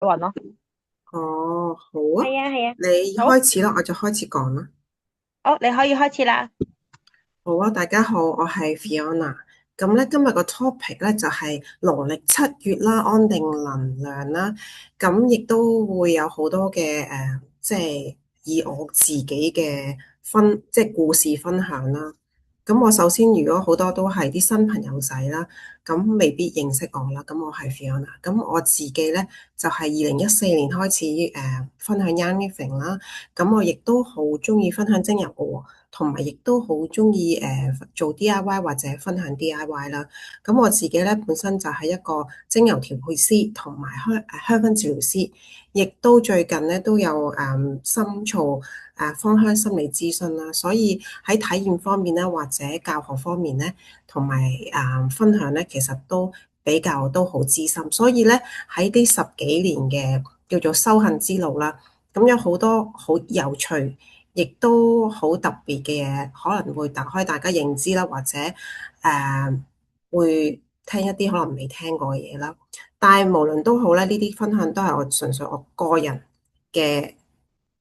云咯。哦，好啊，係啊係啊，你好，開始啦，我就開始講啦。好，你可以開始啦。好啊，大家好，我係 Fiona。咁咧，今日個 topic 咧就係農曆7月啦，安定能量啦。咁亦都會有好多嘅即係以我自己嘅即係故事分享啦。咁我首先，如果好多都係啲新朋友仔啦，咁未必認識我啦。咁我係 Fiona。咁我自己咧就係2014年開始分享 Young Living 啦。咁我亦都好中意分享精油嘅喎。同埋亦都好中意做 DIY 或者分享 DIY 啦。咁我自己咧本身就係一個精油調配師同埋香薰治療師，亦都最近咧都有深造芳香心理諮詢啦。所以喺體驗方面咧，或者教學方面咧，同埋分享咧，其實都比較都好資深。所以咧喺呢十幾年嘅叫做修行之路啦，咁有好多好有趣，亦都好特別嘅嘢，可能會打開大家認知啦，或者會聽一啲可能未聽過嘅嘢啦。但係無論都好咧，呢啲分享都係我純粹我個人嘅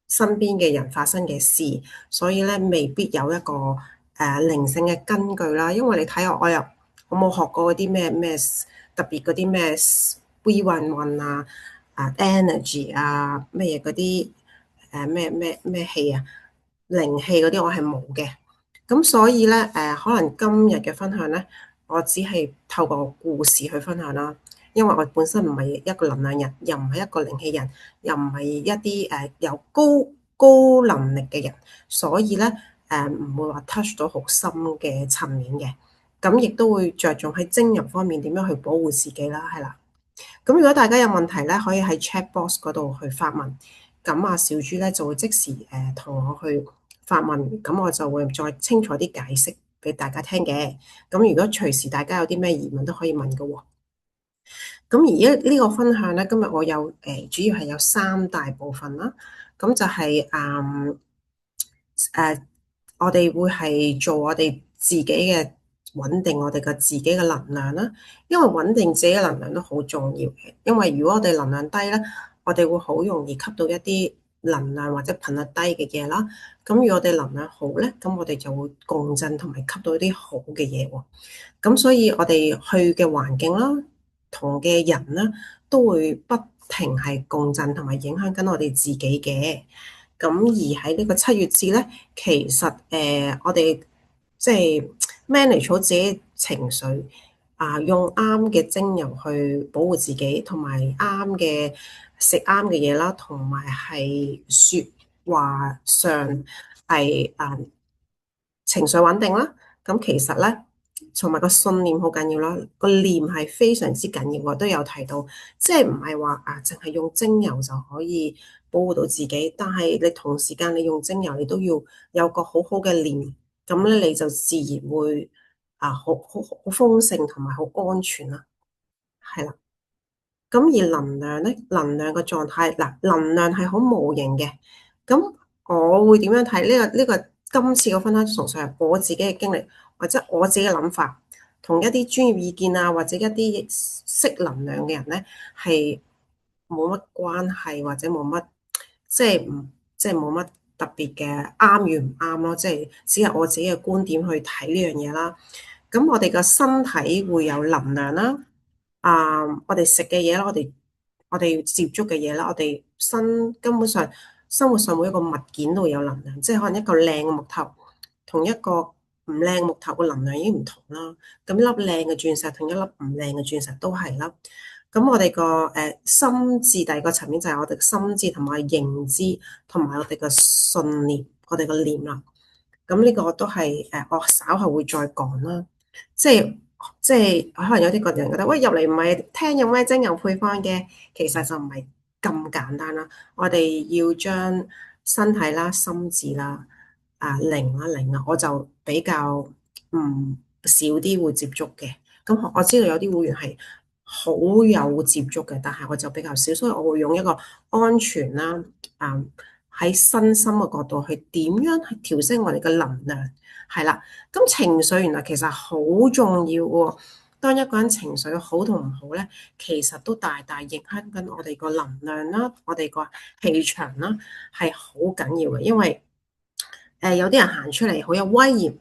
身邊嘅人發生嘅事，所以咧未必有一個靈性嘅根據啦。因為你睇我冇學過嗰啲咩特別嗰啲咩 V 運運energy 咩嘢嗰啲咩氣靈氣嗰啲我係冇嘅。咁所以咧可能今日嘅分享咧，我只係透過故事去分享啦。因為我本身唔係一個能量人，又唔係一個靈氣人，又唔係一啲有高能力嘅人，所以咧唔會話 touch 到好深嘅層面嘅。咁亦都會着重喺精油方面點樣去保護自己啦，係啦。咁如果大家有問題咧，可以喺 chat box 嗰度去發問，咁小豬咧就會即時同我去發問，咁我就會再清楚啲解釋俾大家聽嘅。咁如果隨時大家有啲咩疑問都可以問嘅喎。咁而呢個分享咧，今日我有主要係有三大部分啦。咁就係誒，我哋會係做我哋自己嘅穩定我哋嘅自己嘅能量啦。因為穩定自己嘅能量都好重要嘅。因為如果我哋能量低咧，我哋會好容易吸到一啲能量或者頻率低嘅嘢啦。咁如果我哋能量好咧，咁我哋就會共振同埋吸到一啲好嘅嘢喎。咁所以我哋去嘅環境啦，同嘅人啦，都會不停係共振同埋影響緊我哋自己嘅。咁而喺呢個7月節咧，其實我哋即係 manage 好自己情緒用啱嘅精油去保護自己，同埋啱嘅食啱嘅嘢啦，同埋係説話上係情緒穩定啦。咁其實咧，同埋個信念好緊要啦。個念係非常之緊要，我都有提到，即係唔係話淨係用精油就可以保護到自己，但係你同時間你用精油，你都要有個好好嘅念，咁咧你就自然會好豐盛同埋好安全啦，係啦。咁而能量咧，能量嘅狀態嗱，能量係好無形嘅。咁我會點樣睇呢個今次嘅分享，純粹係我自己嘅經歷，或者我自己嘅諗法，同一啲專業意見或者一啲識能量嘅人咧，係冇乜關係，或者冇乜即係唔即係冇乜特別嘅啱與唔啱咯。即係只係我自己嘅觀點去睇呢樣嘢啦。咁我哋個身體會有能量啦。我哋食嘅嘢啦，我哋要接觸嘅嘢啦，我哋根本上生活上每一個物件都會有能量，即係可能一個靚嘅木頭同一個唔靚嘅木頭嘅能量已經唔同啦。咁一粒靚嘅鑽石同一粒唔靚嘅鑽石都係啦。咁我哋個心智第二個層面就係我哋嘅心智同埋認知同埋我哋嘅信念，我哋嘅念啦。咁呢個都係我稍後會再講啦。即係可能有啲個人覺得，喂，入嚟唔係聽有咩精油配方嘅，其實就唔係咁簡單啦。我哋要將身體啦、心智啦、靈我就比較少啲會接觸嘅。咁我知道有啲會員係好有接觸嘅，但係我就比較少，所以我會用一個安全啦，啊喺身心嘅角度去點樣去調升我哋嘅能量，係啦。咁情緒原來其實好重要喎。當一個人情緒好同唔好咧，其實都大大影響緊我哋個能量啦，我哋個氣場啦，係好緊要嘅。因為有啲人行出嚟好有威嚴，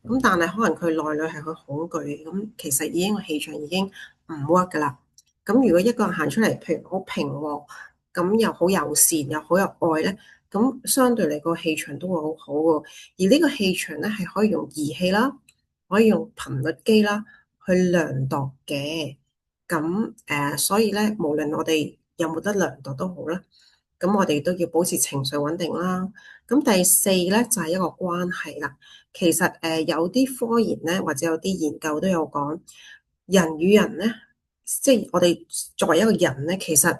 咁但係可能佢內裏係好恐懼，咁其實已經個氣場已經唔 work 噶啦。咁如果一個人行出嚟，譬如好平和，咁又好友善，又好有愛咧，咁相對嚟個氣場都會好好喎。而呢個氣場咧係可以用儀器啦，可以用頻率機啦去量度嘅。咁所以咧，無論我哋有冇得量度都好啦。咁我哋都要保持情緒穩定啦。咁第四咧就係一個關係啦。其實有啲科研咧，或者有啲研究都有講，人與人咧，即係我哋作為一個人咧，其實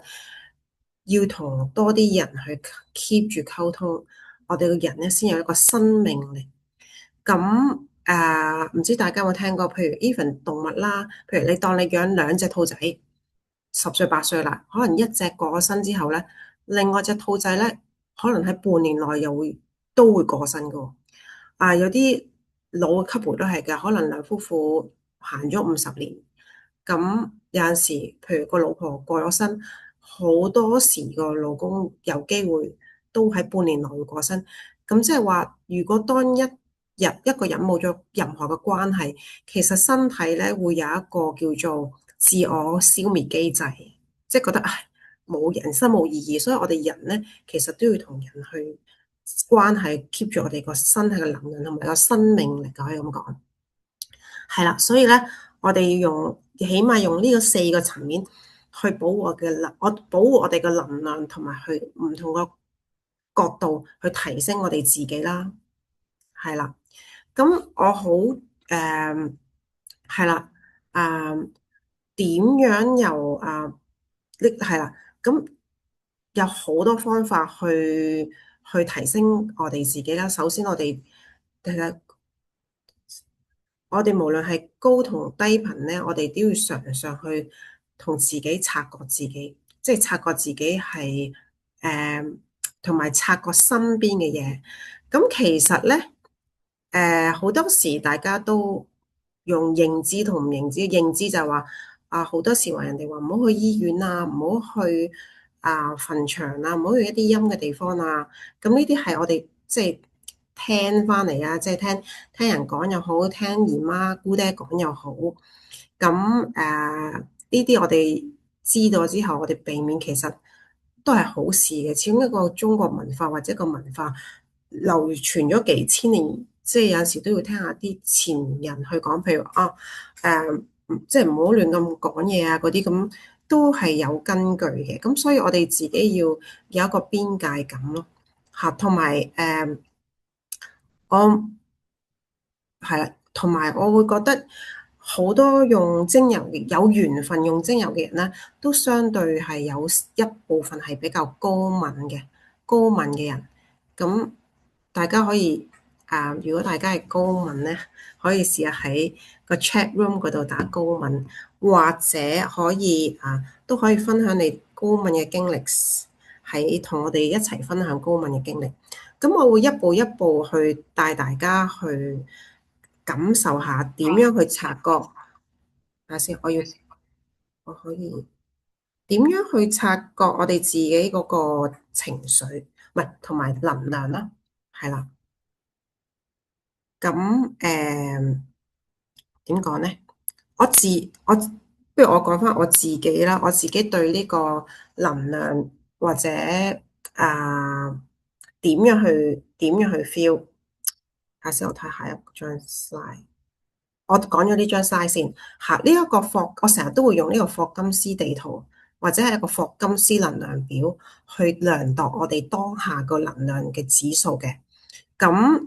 要同多啲人去 keep 住溝通，我哋個人咧先有一個生命力。咁唔知大家有冇聽過？譬如 even 動物啦，譬如你當你養兩隻兔仔，10歲8歲啦，可能一隻過咗身之後咧，另外隻兔仔咧，可能喺半年內都會過身噶。有啲老嘅 couple 都係嘅，可能兩夫婦行咗50年，咁有陣時，譬如個老婆過咗身，好多時個老公有機會都喺半年內會過身。咁即係話，如果當一日一個人冇咗任何嘅關係，其實身體咧會有一個叫做自我消滅機制，即係覺得唉，冇人生冇意義，所以我哋人咧其實都要同人去關係 keep 住我哋個身體嘅能量同埋個生命力，可以咁講。係啦，所以咧，我哋要用起碼用呢個4個層面去保護我哋嘅能量，同埋去唔同個角度去提升我哋自己啦。係啦，咁我好係啦，點樣由呢係啦，咁有好多方法去提升我哋自己啦。首先其實我哋無論係高同低頻咧，我哋都要常常去同自己察覺自己，即係察覺自己係同埋察覺身邊嘅嘢。咁其實咧，好多時大家都用認知同唔認知，認知就係話好多時話人哋話唔好去醫院啊，唔好去墳場啊，唔好去一啲陰嘅地方啊。咁呢啲係我哋即係聽翻嚟啊，即係聽人講又好，聽姨媽姑爹講又好。咁呢啲我哋知道之後，我哋避免其實都係好事嘅。始終一個中國文化或者一個文化流傳咗幾千年，即係有陣時都要聽下啲前人去講，譬如即係唔好亂咁講嘢啊嗰啲咁，都係有根據嘅。咁所以我哋自己要有一個邊界感咯，嚇，同埋我係啦，同埋我會覺得好多用精油嘅有緣分用精油嘅人咧，都相對係有一部分係比較高敏嘅人。咁大家可以如果大家係高敏咧，可以試下喺個 chat room 嗰度打高敏，或者可以都可以分享你高敏嘅經歷，喺同我哋一齊分享高敏嘅經歷。咁我會一步一步去帶大家去感受下點樣去察覺。睇下先，我可以點樣去察覺我哋自己嗰個情緒，唔係同埋能量啦，係啦。咁點講呢？我不如我講翻我自己啦，我自己對呢個能量或者點樣去 feel。下先我睇下一張 slide。我講咗呢張 slide 先嚇，呢一個我成日都會用呢個霍金斯地圖或者係一個霍金斯能量表去量度我哋當下個能量嘅指數嘅。咁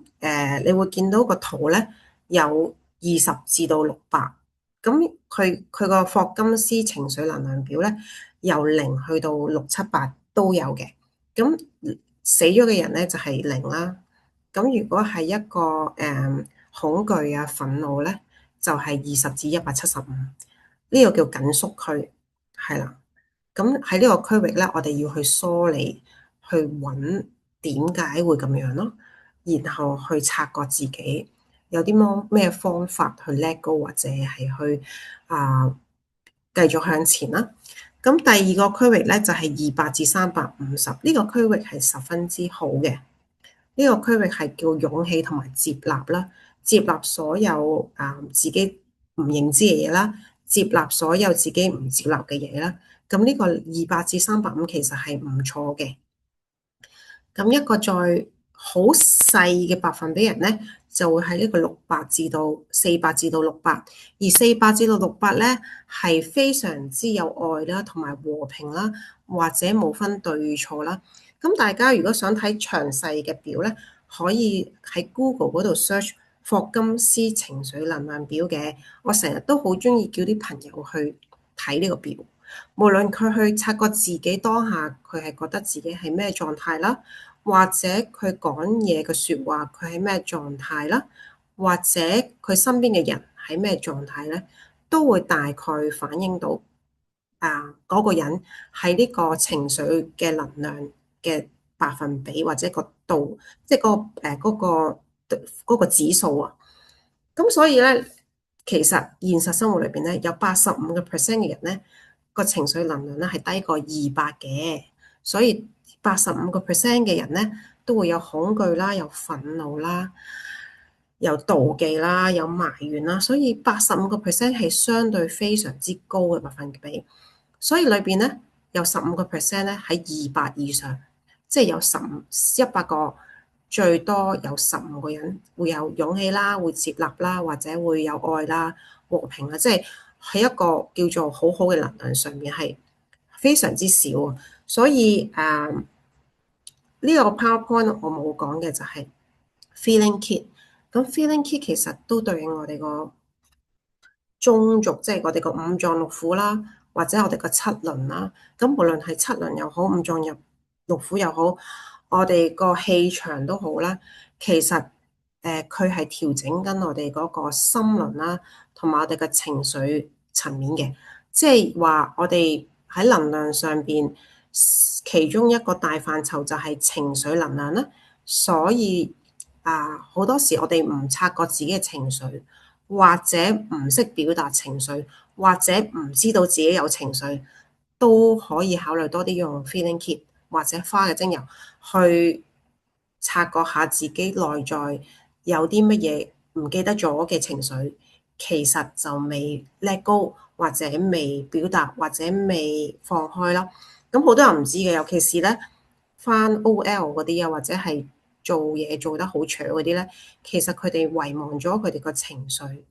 你會見到個圖咧有20至到600，咁佢個霍金斯情緒能量表咧由0去到678都有嘅。咁死咗嘅人咧就係0啦。咁如果係一個恐懼啊憤怒咧，就係20至175，呢個叫緊縮區，係啦。咁喺呢個區域咧，我哋要去梳理，去揾點解會咁樣咯，然後去察覺自己。有啲咩方法去 let go 或者係去啊繼續向前啦。咁第二個區域咧就係200至350，呢個區域係十分之好嘅。呢個區域係叫勇氣同埋接納啦，接納所有自己唔認知嘅嘢啦，接納所有自己唔接納嘅嘢啦。咁呢個200至350其實係唔錯嘅。咁一個再好細嘅百分比人咧，就會喺呢個400至600，而400至600咧係非常之有愛啦，同埋和平啦，或者冇分對錯啦。咁大家如果想睇詳細嘅表咧，可以喺 Google 嗰度 search 霍金斯情緒能量表嘅。我成日都好中意叫啲朋友去睇呢個表，無論佢去察覺自己當下佢係覺得自己係咩狀態啦，或者佢講嘢嘅説話佢係咩狀態啦，或者佢身邊嘅人喺咩狀態咧，都會大概反映到嗰個人喺呢個情緒嘅能量嘅百分比或者個度，即係嗰個指數啊。咁所以咧，其實現實生活裏邊咧，有85%嘅人咧，個情緒能量咧係低過200嘅，所以85%嘅人咧都會有恐懼啦，有憤怒啦，有妒忌啦，有埋怨啦，所以85%係相對非常之高嘅百分比。所以裏邊咧有15%咧喺200以上，即係有100個最多有15個人會有勇氣啦，會接納啦，或者會有愛啦、和平啦，即係喺一個叫做好好嘅能量上面係非常之少啊。所以呢個 PowerPoint 我冇講嘅就係 Feeling Kit。咁 Feeling Kit 其實都對應我哋個中軸，即係我哋個五臟六腑啦，或者我哋個七輪啦。咁無論係七輪又好，五臟入六腑又好，我哋個氣場都好啦。其實佢係調整緊我哋嗰個心輪啦，同埋我哋嘅情緒層面嘅。即係話我哋喺能量上邊，其中一個大範疇就係情緒能量啦。所以好多時我哋唔察覺自己嘅情緒，或者唔識表達情緒，或者唔知道自己有情緒，都可以考慮多啲用 Feeling Kit 或者花嘅精油去察覺下自己內在有啲乜嘢唔記得咗嘅情緒，其實就未 let go 或者未表達或者未放開啦。咁好多人唔知嘅，尤其是咧返 OL 嗰啲啊，或者係做嘢做得好長嗰啲咧，其實佢哋遺忘咗佢哋個情緒，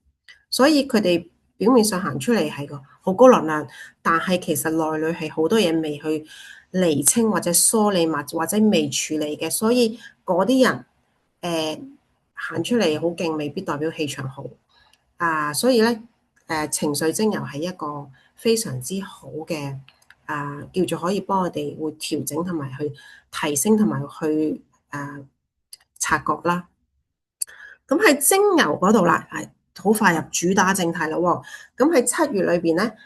所以佢哋表面上行出嚟係個好高能量，但係其實內裏係好多嘢未去釐清或者梳理或者未處理嘅，所以嗰啲人行出嚟好勁，未必代表氣場好所以咧情緒精油係一個非常之好嘅叫做可以幫我哋會調整同埋去提升同埋去察覺啦。咁喺精油嗰度啦，係好快入主打正題啦喎。咁喺7月裏邊咧，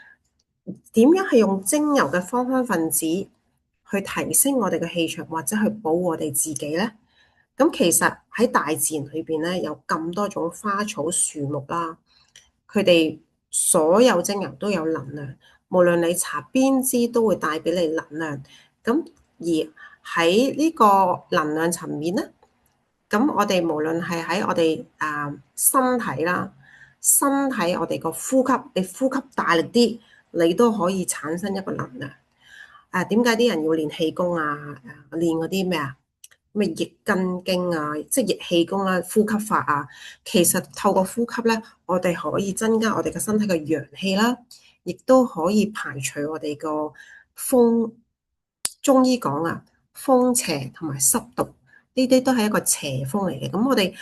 點樣係用精油嘅芳香分子去提升我哋嘅氣場，或者去保護我哋自己咧？咁其實喺大自然裏邊咧，有咁多種花草樹木啦，佢哋所有精油都有能量，無論你搽邊支都會帶俾你能量。咁而喺呢個能量層面咧，咁我哋無論係喺我哋身體啦，身體我哋個呼吸，你呼吸大力啲，你都可以產生一個能量。點解啲人要練氣功啊？練嗰啲咩啊？咩易筋經啊，即係易氣功啦、呼吸法啊。其實透過呼吸咧，我哋可以增加我哋嘅身體嘅陽氣啦，亦都可以排除我哋個風。中醫講風邪同埋濕毒呢啲都係一個邪風嚟嘅。咁我哋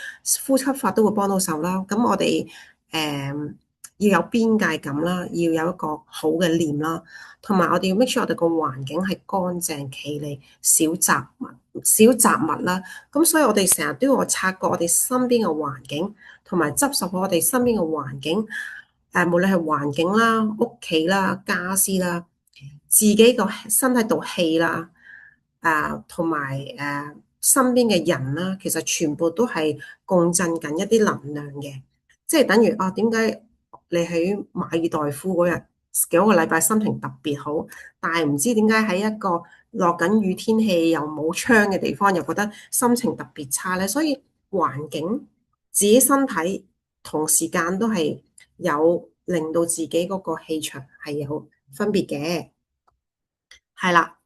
呼吸法都會幫到手啦。咁我哋要有邊界感啦，要有一個好嘅念啦，同埋我哋要 make sure 我哋個環境係乾淨企理，少雜物啦。咁所以我哋成日都要察覺我哋身邊嘅環境，同埋執拾我哋身邊嘅環境。無論係環境啦、屋企啦、家私啦，自己個身體度氣啦，同埋身邊嘅人啦，其實全部都係共振緊一啲能量嘅，即係等於啊，點解你喺馬爾代夫嗰日幾個禮拜心情特別好，但係唔知點解喺一個落緊雨天氣又冇窗嘅地方，又覺得心情特別差咧？所以環境、自己身體同時間都係有令到自己嗰個氣場係有分別嘅，係啦。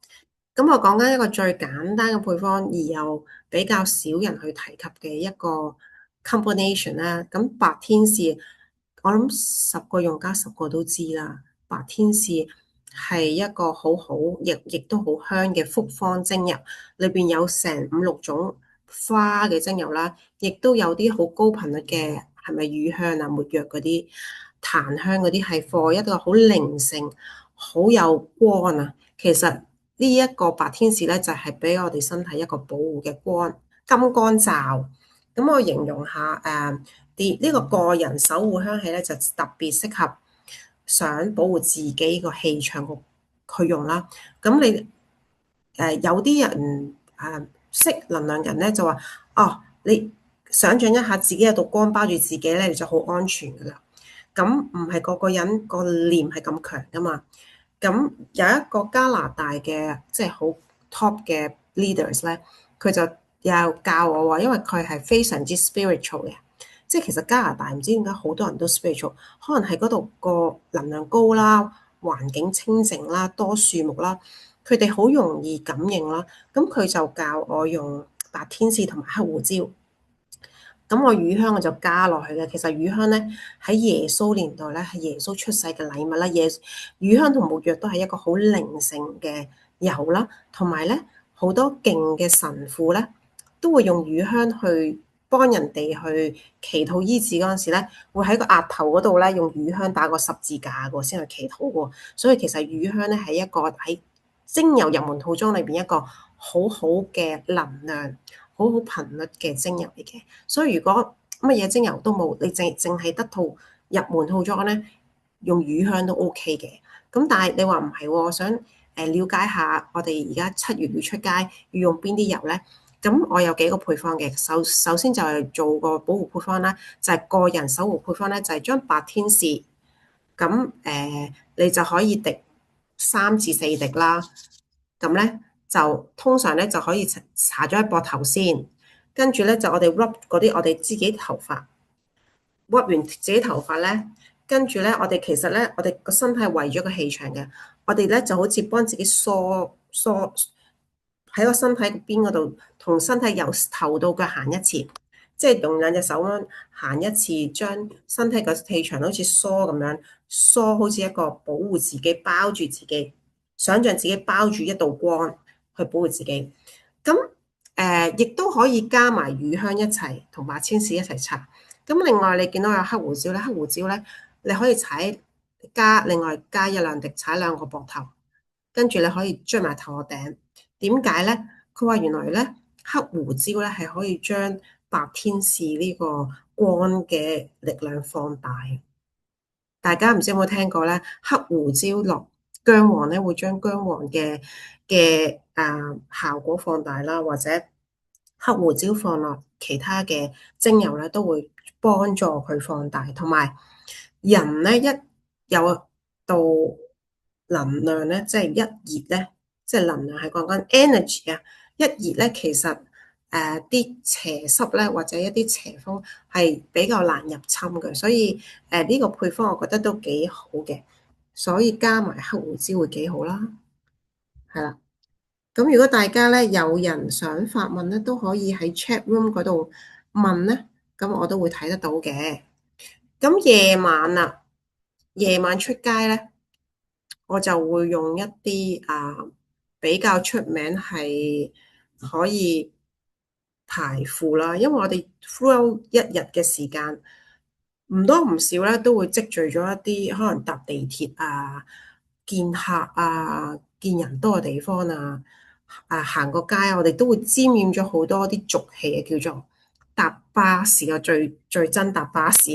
咁我講緊一個最簡單嘅配方，而又比較少人去提及嘅一個 combination 啦。咁白天使，我諗10個用家10個都知啦。白天使係一個好好，亦都好香嘅複方精油，裏邊有成5、6種花嘅精油啦，亦都有啲好高頻率嘅，係咪乳香啊、沒藥嗰啲、檀香嗰啲，係 for 一個好靈性、好有光啊。其實呢一個白天使咧，就係俾我哋身體一個保護嘅光金光罩。咁我形容下啲呢個個人守護香氣咧，就特別適合想保護自己個氣場去用啦。咁你有啲人識能量人咧就話哦，你想象一下自己有道光包住自己咧，你就好安全噶啦。咁唔係個個人個念係咁強噶嘛。咁有一個加拿大嘅即係好 top 嘅 leaders 咧，佢就又教我話，因為佢係非常之 spiritual 嘅，即係其實加拿大唔知點解好多人都 spiritual，可能係嗰度個能量高啦，環境清靜啦，多樹木啦，佢哋好容易感應啦。咁佢就教我用白天使同埋黑胡椒。咁我乳香我就加落去嘅。其實乳香咧喺耶穌年代咧係耶穌出世嘅禮物啦。乳香同沒藥都係一個好靈性嘅油啦，同埋咧好多勁嘅神父咧都會用乳香去幫人哋去祈禱醫治嗰陣時咧，會喺個額頭嗰度咧用乳香打個十字架個先去祈禱喎。所以其實乳香咧係一個喺精油入門套裝裏邊一個好好嘅能量，好好頻率嘅精油嚟嘅。所以如果乜嘢精油都冇，你淨係得套入門套裝咧，用乳香都 OK 嘅。咁但係你話唔係喎，我想了解下我哋而家7月要出街要用邊啲油咧？咁我有幾個配方嘅。首先就係做個保護配方啦，就係個人守護配方咧，就係將白天使咁你就可以滴3至4滴啦。咁咧就通常咧就可以搽咗喺膊頭先，跟住咧就我哋 rub 嗰啲我哋自己頭髮，rub 完自己頭髮咧，跟住咧我哋其實咧我哋個身體係圍咗個氣場嘅，我哋咧就好似幫自己梳喺個身體邊嗰度，同身體由頭到腳行一次，即係用2隻手咁行一次，將身體個氣場好似梳咁樣梳，好似一個保護自己、包住自己，想像自己包住一道光去保護自己。咁亦都可以加埋乳香一齊，同白天使一齊搽。咁另外你見到有黑胡椒咧，黑胡椒咧你可以另外加1、2滴，搽2個膊頭，跟住你可以追埋頭殼頂。點解咧？佢話原來咧黑胡椒咧係可以將白天使呢個光嘅力量放大。大家唔知有冇聽過咧？黑胡椒落薑黃咧，會將薑黃嘅效果放大啦，或者黑胡椒放落其他嘅精油咧，都會幫助佢放大。同埋人咧一有到能量咧，即係一熱咧，即係能量係講緊 energy 啊！一熱咧，其實啲邪濕咧，或者一啲邪風係比較難入侵嘅，所以呢個配方我覺得都幾好嘅，所以加埋黑胡椒會幾好啦，係啦。咁如果大家咧有人想發問咧，都可以喺 chat room 嗰度問咧，咁我都會睇得到嘅。咁夜晚出街咧，我就會用一啲比較出名係可以排負啦，因為我哋 through 一日嘅時間唔多唔少咧，都會積聚咗一啲可能搭地鐵啊、見客啊、見人多嘅地方啊、行個街啊，我哋都會沾染咗好多啲俗氣嘅，叫做搭巴士啊，最憎搭巴士。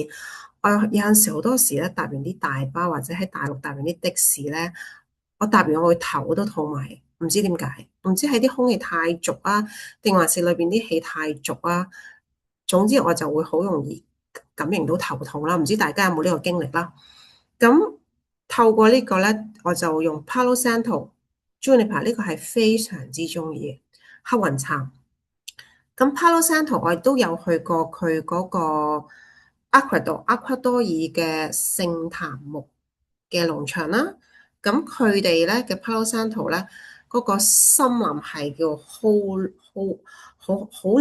我有陣時好多時咧，搭完啲大巴或者喺大陸搭完啲的士咧，我搭完我會頭都痛埋。唔知點解，唔知係啲空氣太濁啊，定還是裏邊啲氣太濁啊？總之我就會好容易感應到頭痛啦。唔知大家有冇呢個經歷啦？咁透過呢個咧，我就用 Palo Santo、Juniper 呢個係非常之中意嘅黑雲杉。咁 Palo Santo 我亦都有去過佢嗰個厄瓜多爾嘅聖檀木嘅農場啦。咁佢哋咧嘅 Palo Santo 咧，嗰個森林係叫好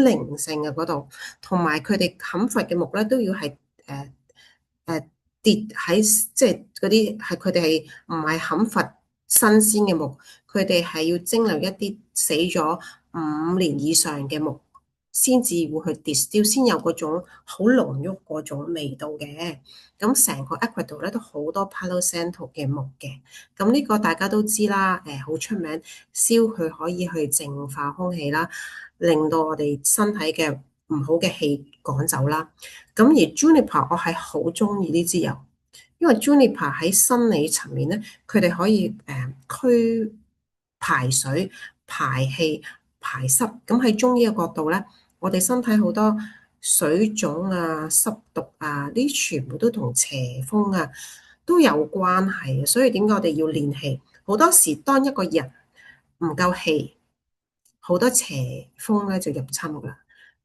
靈性嘅嗰度，同埋佢哋砍伐嘅木咧都要係誒誒跌喺即係嗰啲係佢哋係唔係砍伐新鮮嘅木，佢哋係要蒸餾一啲死咗5年以上嘅木，先至會去 distill，先有嗰種好濃郁嗰種味道嘅。咁成個 Ecuador 咧都好多 Palo Santo 嘅木嘅。咁呢個大家都知啦，好出名，燒佢可以去淨化空氣啦，令到我哋身體嘅唔好嘅氣趕走啦。咁而 Juniper 我係好中意呢支油，因為 Juniper 喺生理層面咧，佢哋可以驅排水、排氣、排濕。咁喺中醫嘅角度咧，我哋身體好多水腫啊、濕毒啊，呢啲全部都同邪風啊都有關係嘅。所以點解我哋要練氣？好多時當一個人唔夠氣，好多邪風咧就入侵㗎啦。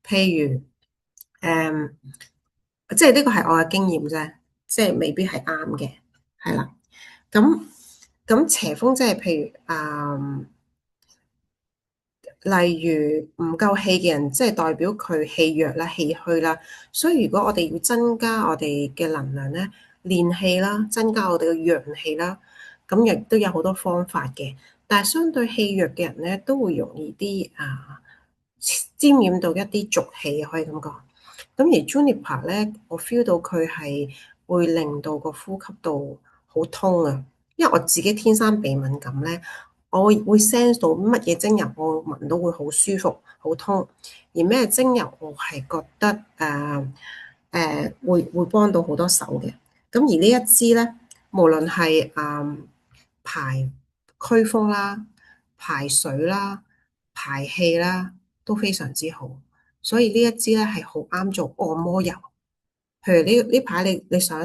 譬如誒。即係呢個係我嘅經驗啫，即係未必係啱嘅，係啦。咁邪風即係譬如例如唔夠氣嘅人，即係代表佢氣弱啦、氣虛啦。所以如果我哋要增加我哋嘅能量咧，練氣啦，增加我哋嘅陽氣啦，咁亦都有好多方法嘅。但係相對氣弱嘅人咧，都會容易啲沾染到一啲濁氣，可以咁講。咁而 Juniper 咧，我 feel 到佢係會令到個呼吸道好通啊，因為我自己天生鼻敏感咧，我會 sense 到乜嘢精油我聞到會好舒服、好通，而咩精油我係覺得會幫到好多手嘅。咁而呢一支咧，無論係排驅風啦、排水啦、排氣啦，都非常之好。所以呢一支咧係好啱做按摩油。譬如呢排你想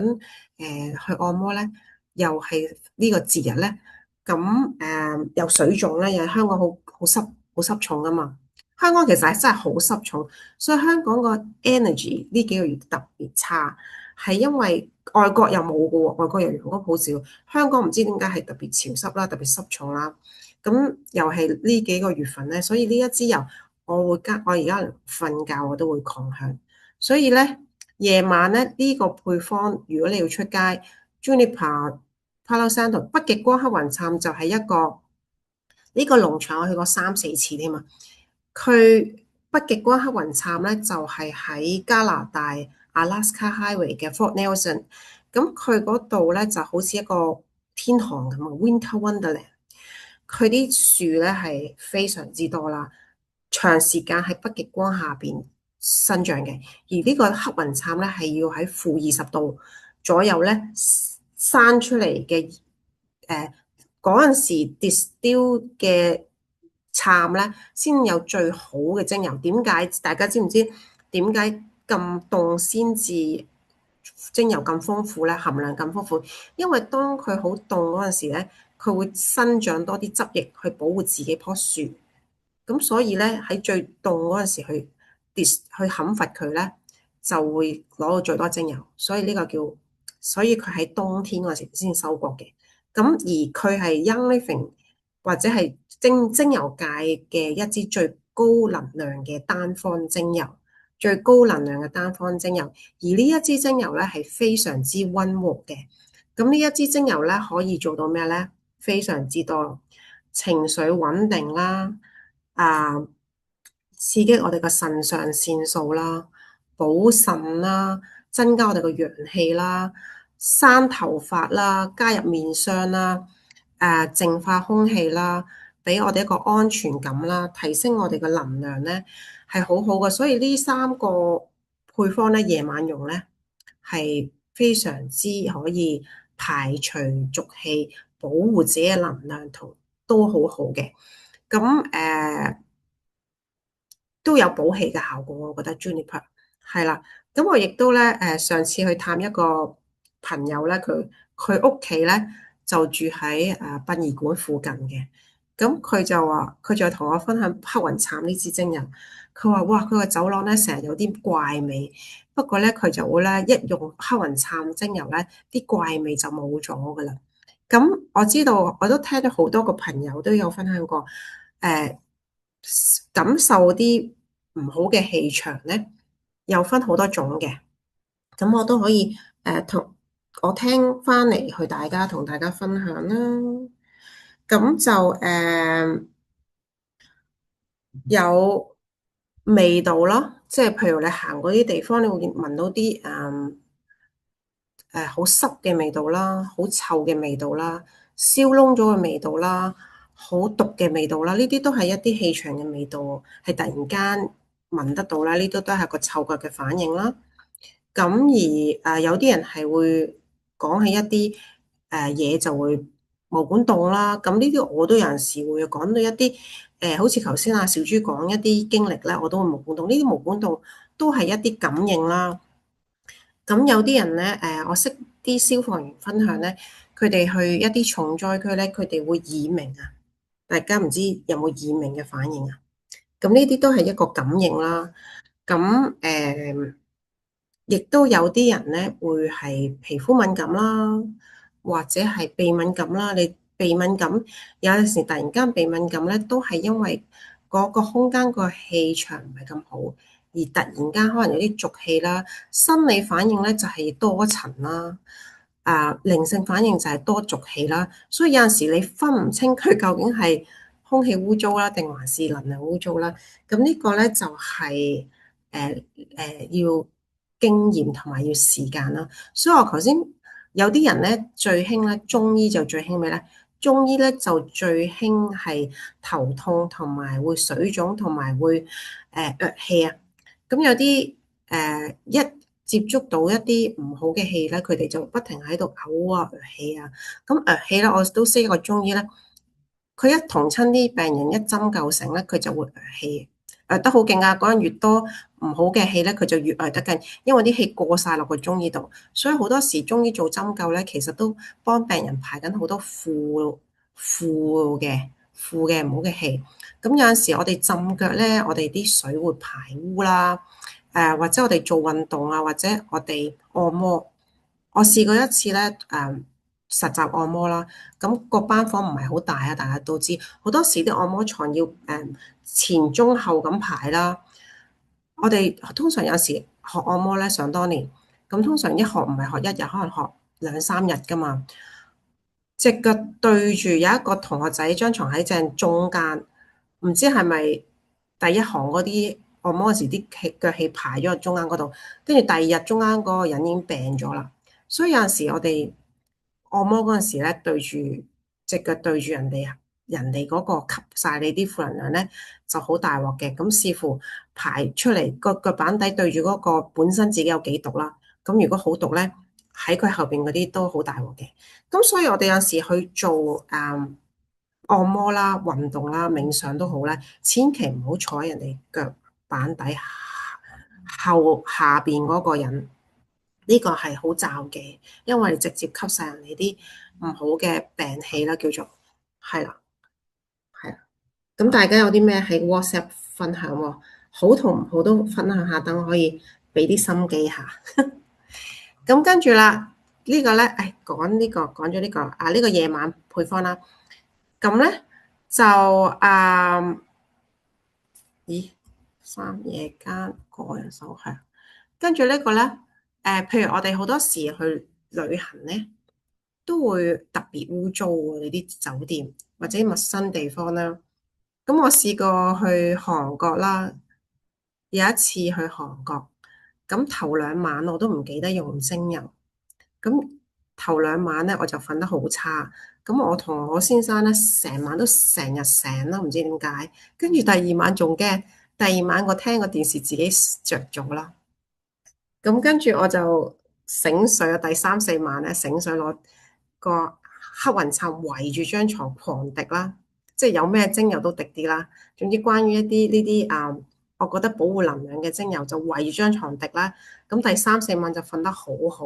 去按摩咧，又係呢個節日咧，咁又水腫咧，又係香港好濕重噶嘛。香港其實係真係好濕重，所以香港個 energy 呢幾個月特別差，係因為外國又冇嘅喎，外國又陽光好少，香港唔知點解係特別潮濕啦，特別濕重啦。咁又係呢幾個月份咧，所以呢一支油我而家瞓覺我都會狂香，所以咧。夜晚咧呢個配方，如果你要出街，Juniper、Palo Santo、北極光黑雲杉就係一個呢個農場，我去過3、4次添啊。佢北極光黑雲杉咧就係喺加拿大 Alaska Highway 嘅 Fort Nelson，咁佢嗰度咧就好似一個天堂咁啊，Winter Wonderland。佢啲樹咧係非常之多啦，長時間喺北極光下邊生長嘅，而呢個黑雲杉咧係要喺-20度左右咧生出嚟嘅。嗰陣時 distill 嘅杉咧先有最好嘅精油。點解大家知唔知點解咁凍先至精油咁豐富咧？含量咁豐富，因為當佢好凍嗰陣時咧，佢會生長多啲汁液去保護自己棵樹。咁所以咧喺最凍嗰陣時去砍伐佢咧，就會攞到最多精油。所以呢個叫，所以佢喺冬天嗰陣時先收穫嘅。咁而佢係 Young Living 或者係精油界嘅一支最高能量嘅單方精油，最高能量嘅單方精油。而呢一支精油咧係非常之溫和嘅。咁呢一支精油咧可以做到咩咧？非常之多，情緒穩定啦。刺激我哋嘅腎上腺素啦，補腎啦，增加我哋嘅陽氣啦，生頭髮啦，加入面霜啦，淨化空氣啦，俾我哋一個安全感啦，提升我哋嘅能量咧，係好好嘅。所以呢3個配方咧，夜晚用咧係非常之可以排除濁氣，保護自己嘅能量同都好好嘅。咁都有補氣嘅效果，我覺得 Juniper 係啦。咁我亦都咧上次去探一個朋友咧，佢屋企咧就住喺殯儀館附近嘅。咁佢就同我分享黑雲杉呢支精油。佢話哇，佢個走廊咧成日有啲怪味，不過咧佢就會咧一用黑雲杉精油咧，啲怪味就冇咗噶啦。咁我知道，我都聽到好多個朋友都有分享過，誒、感受啲唔好嘅氣場咧，有分好多種嘅。咁我都可以同我聽翻嚟去同大家分享啦。咁就有味道咯，即係譬如你行嗰啲地方，你會聞到啲好濕嘅味道啦，好臭嘅味道啦，燒燶咗嘅味道啦，好毒嘅味道啦，呢啲都係一啲氣場嘅味道，係突然間聞得到啦，呢啲都係個嗅覺嘅反應啦。咁而有啲人係會講起一啲嘢就會毛管戙啦，咁呢啲我都有陣時會講到一啲好似頭先阿小豬講一啲經歷咧，我都會毛管戙，呢啲毛管戙都係一啲感應啦。咁有啲人咧，我識啲消防員分享咧，佢哋去一啲重災區咧，佢哋會耳鳴啊。大家唔知有冇耳鳴嘅反應啊？咁呢啲都係一個感應啦。咁亦都有啲人咧會係皮膚敏感啦，或者係鼻敏感啦。你鼻敏感有陣時突然間鼻敏感咧，都係因為嗰個空間個氣場唔係咁好，而突然間可能有啲濁氣啦。生理反應咧就係多塵啦，靈性反應就係多濁氣啦。所以有陣時你分唔清佢究竟係空氣污糟啦，定還是能量污糟啦。咁呢個咧就係要經驗同埋要時間啦，所以我頭先有啲人咧最興咧中醫就最興咩咧？中醫咧就最興係頭痛同埋會水腫同埋會噯氣啊。咁有啲一接觸到一啲唔好嘅氣咧，佢哋就不停喺度嘔啊噯氣啊。咁噯氣咧，我都識一個中醫咧，佢一同親啲病人一針灸成咧，佢就會噯氣。得好勁啊！嗰陣越多唔好嘅氣咧，佢就越得勁，因為啲氣過晒落個中醫度，所以好多時中醫做針灸咧，其實都幫病人排緊好多負嘅唔好嘅氣。咁有陣時我哋浸腳咧，我哋啲水會排污啦，或者我哋做運動啊，或者我哋按摩，我試過一次咧，實習按摩啦，咁個班房唔係好大啊，大家都知，好多時啲按摩床要前中後咁排啦。我哋通常有時學按摩咧，想當年咁通常一學唔係學一日，可能學兩三日噶嘛。隻腳對住有一個同學仔張床喺正中間，唔知係咪第一行嗰啲按摩嗰時啲腳氣排咗喺中間嗰度，跟住第二日中間嗰個人已經病咗啦。所以有陣時我哋按摩嗰陣時咧，對住隻腳對住人哋嗰個吸晒你啲負能量咧，就好大鑊嘅。咁視乎排出嚟個腳板底對住嗰個本身自己有幾毒啦。咁如果好毒咧，喺佢後邊嗰啲都好大鑊嘅。咁所以我哋有時去做按摩啦、運動啦、冥想都好咧，千祈唔好坐喺人哋腳板底後下邊嗰個人。呢個係好罩嘅，因為直接吸晒人哋啲唔好嘅病氣啦，叫做係啦，係啦。咁大家有啲咩喺 WhatsApp 分享喎？好同唔好都分享下，等我可以俾啲心機下。咁跟住啦，呢個咧，講咗呢個呢個夜晚配方啦。咁咧就咦，三夜間個人手係，跟住呢個咧，譬如我哋好多時去旅行咧，都會特別污糟喎，你啲酒店或者陌生地方啦。咁我試過去韓國啦，有一次去韓國，咁頭兩晚我都唔記得用精油，咁頭兩晚咧我就瞓得好差，咁我同我先生咧成晚都成日醒啦，唔知點解，跟住第二晚仲驚，第二晚我聽個電視自己着咗啦，咁跟住我就醒水啊，第三四晚咧醒水攞個黑雲杉圍住張床狂滴啦。即係有咩精油都滴啲啦。總之關於一啲呢啲我覺得保護能量嘅精油就圍住張床滴啦。咁第三四晚就瞓得好好，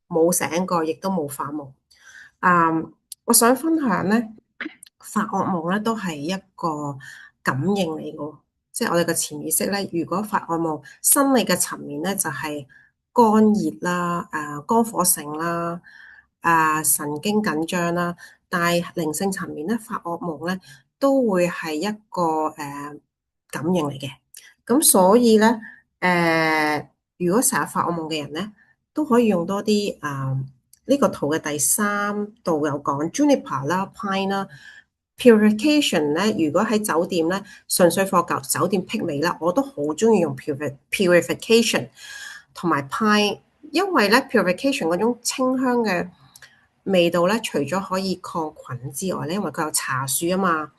冇醒過，亦都冇發夢。我想分享咧，發噩夢咧都係一個感應嚟嘅，即係我哋嘅潛意識咧。如果發噩夢，生理嘅層面咧就係肝熱啦、肝火盛啦、神經緊張啦。但係靈性層面咧，發噩夢咧都會係一個感應嚟嘅。咁所以咧，如果成日發噩夢嘅人咧，都可以用多啲呢個圖嘅第三度有講 Juniper 啦、Pine 啦、Purification 咧。如果喺酒店咧，純粹貨舊酒店辟味啦，我都好中意用 Purification 同埋 Pine，因為咧 Purification 嗰種清香嘅味道咧，除咗可以抗菌之外咧，因為佢有茶樹啊嘛，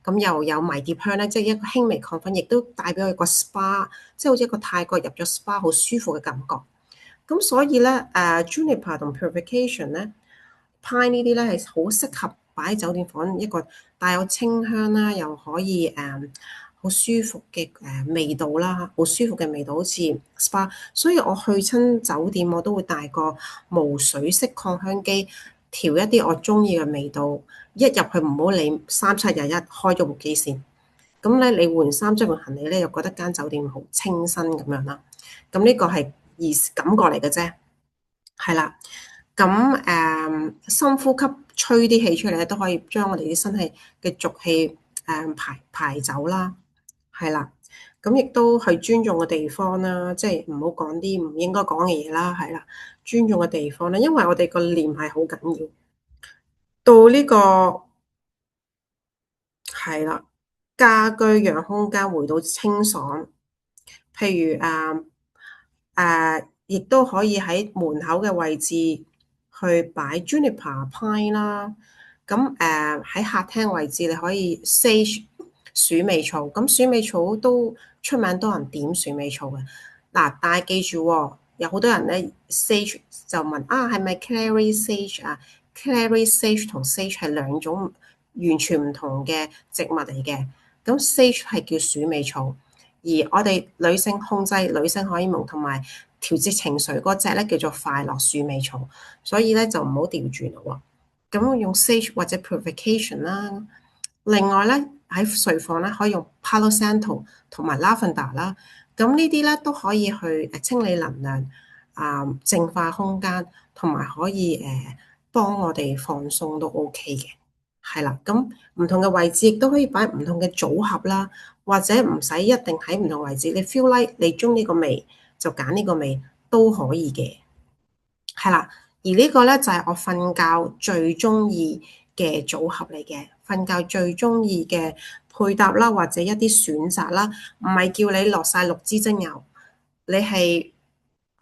咁又有迷迭香咧，即係一個輕微抗菌，亦都帶俾佢個 SPA，即係好似一個泰國入咗 SPA 好舒服嘅感覺。咁所以咧，Juniper 同 Purification 咧，Pine 呢啲咧係好適合擺喺酒店房，一個帶有清香啦，又可以好舒服嘅味道啦，好舒服嘅味道，好似 SPA。所以我去親酒店，我都會帶個無水式擴香機，調一啲我中意嘅味道。一入去唔好理三七廿一，開咗部機先。咁咧，你換衫即係換行李咧，又覺得間酒店好清新咁樣啦。咁呢個係感覺嚟嘅啫，係啦。咁深呼吸，吹啲氣出嚟咧，都可以將我哋啲身體嘅濁氣排走啦。係啦，咁亦都係尊重嘅地方啦，即係唔好講啲唔應該講嘅嘢啦。係啦，尊重嘅地方咧，因為我哋個念係好緊要。到呢個係啦，家居讓空間回到清爽。譬如亦都可以喺門口嘅位置去擺 Juniper Pine 啦。咁喺客廳位置你可以 Sage 鼠尾草。咁鼠尾草都出名多人點鼠尾草嘅。嗱，但係記住喎，有好多人咧 Sage 就問係咪 Clary Sage 啊？Clary Sage 同 Sage 係兩種完全唔同嘅植物嚟嘅。咁 Sage 係叫鼠尾草。而我哋女性控制女性荷爾蒙同埋調節情緒嗰隻咧叫做快樂鼠尾草，所以咧就唔好調轉咯喎。咁用 sage 或者 purification 啦。另外咧喺睡房咧可以用 Palo Santo 同埋 lavender 啦。咁呢啲咧都可以去清理能量、淨化空間，同埋可以幫我哋放鬆都 OK 嘅。係啦，咁唔同嘅位置亦都可以擺唔同嘅組合啦，或者唔使一定喺唔同位置，你 feel like 你中呢個味就揀呢個味都可以嘅。係啦，而呢個咧就係我瞓覺最中意嘅組合嚟嘅，瞓覺最中意嘅配搭啦，或者一啲選擇啦，唔係叫你落晒6支精油，你係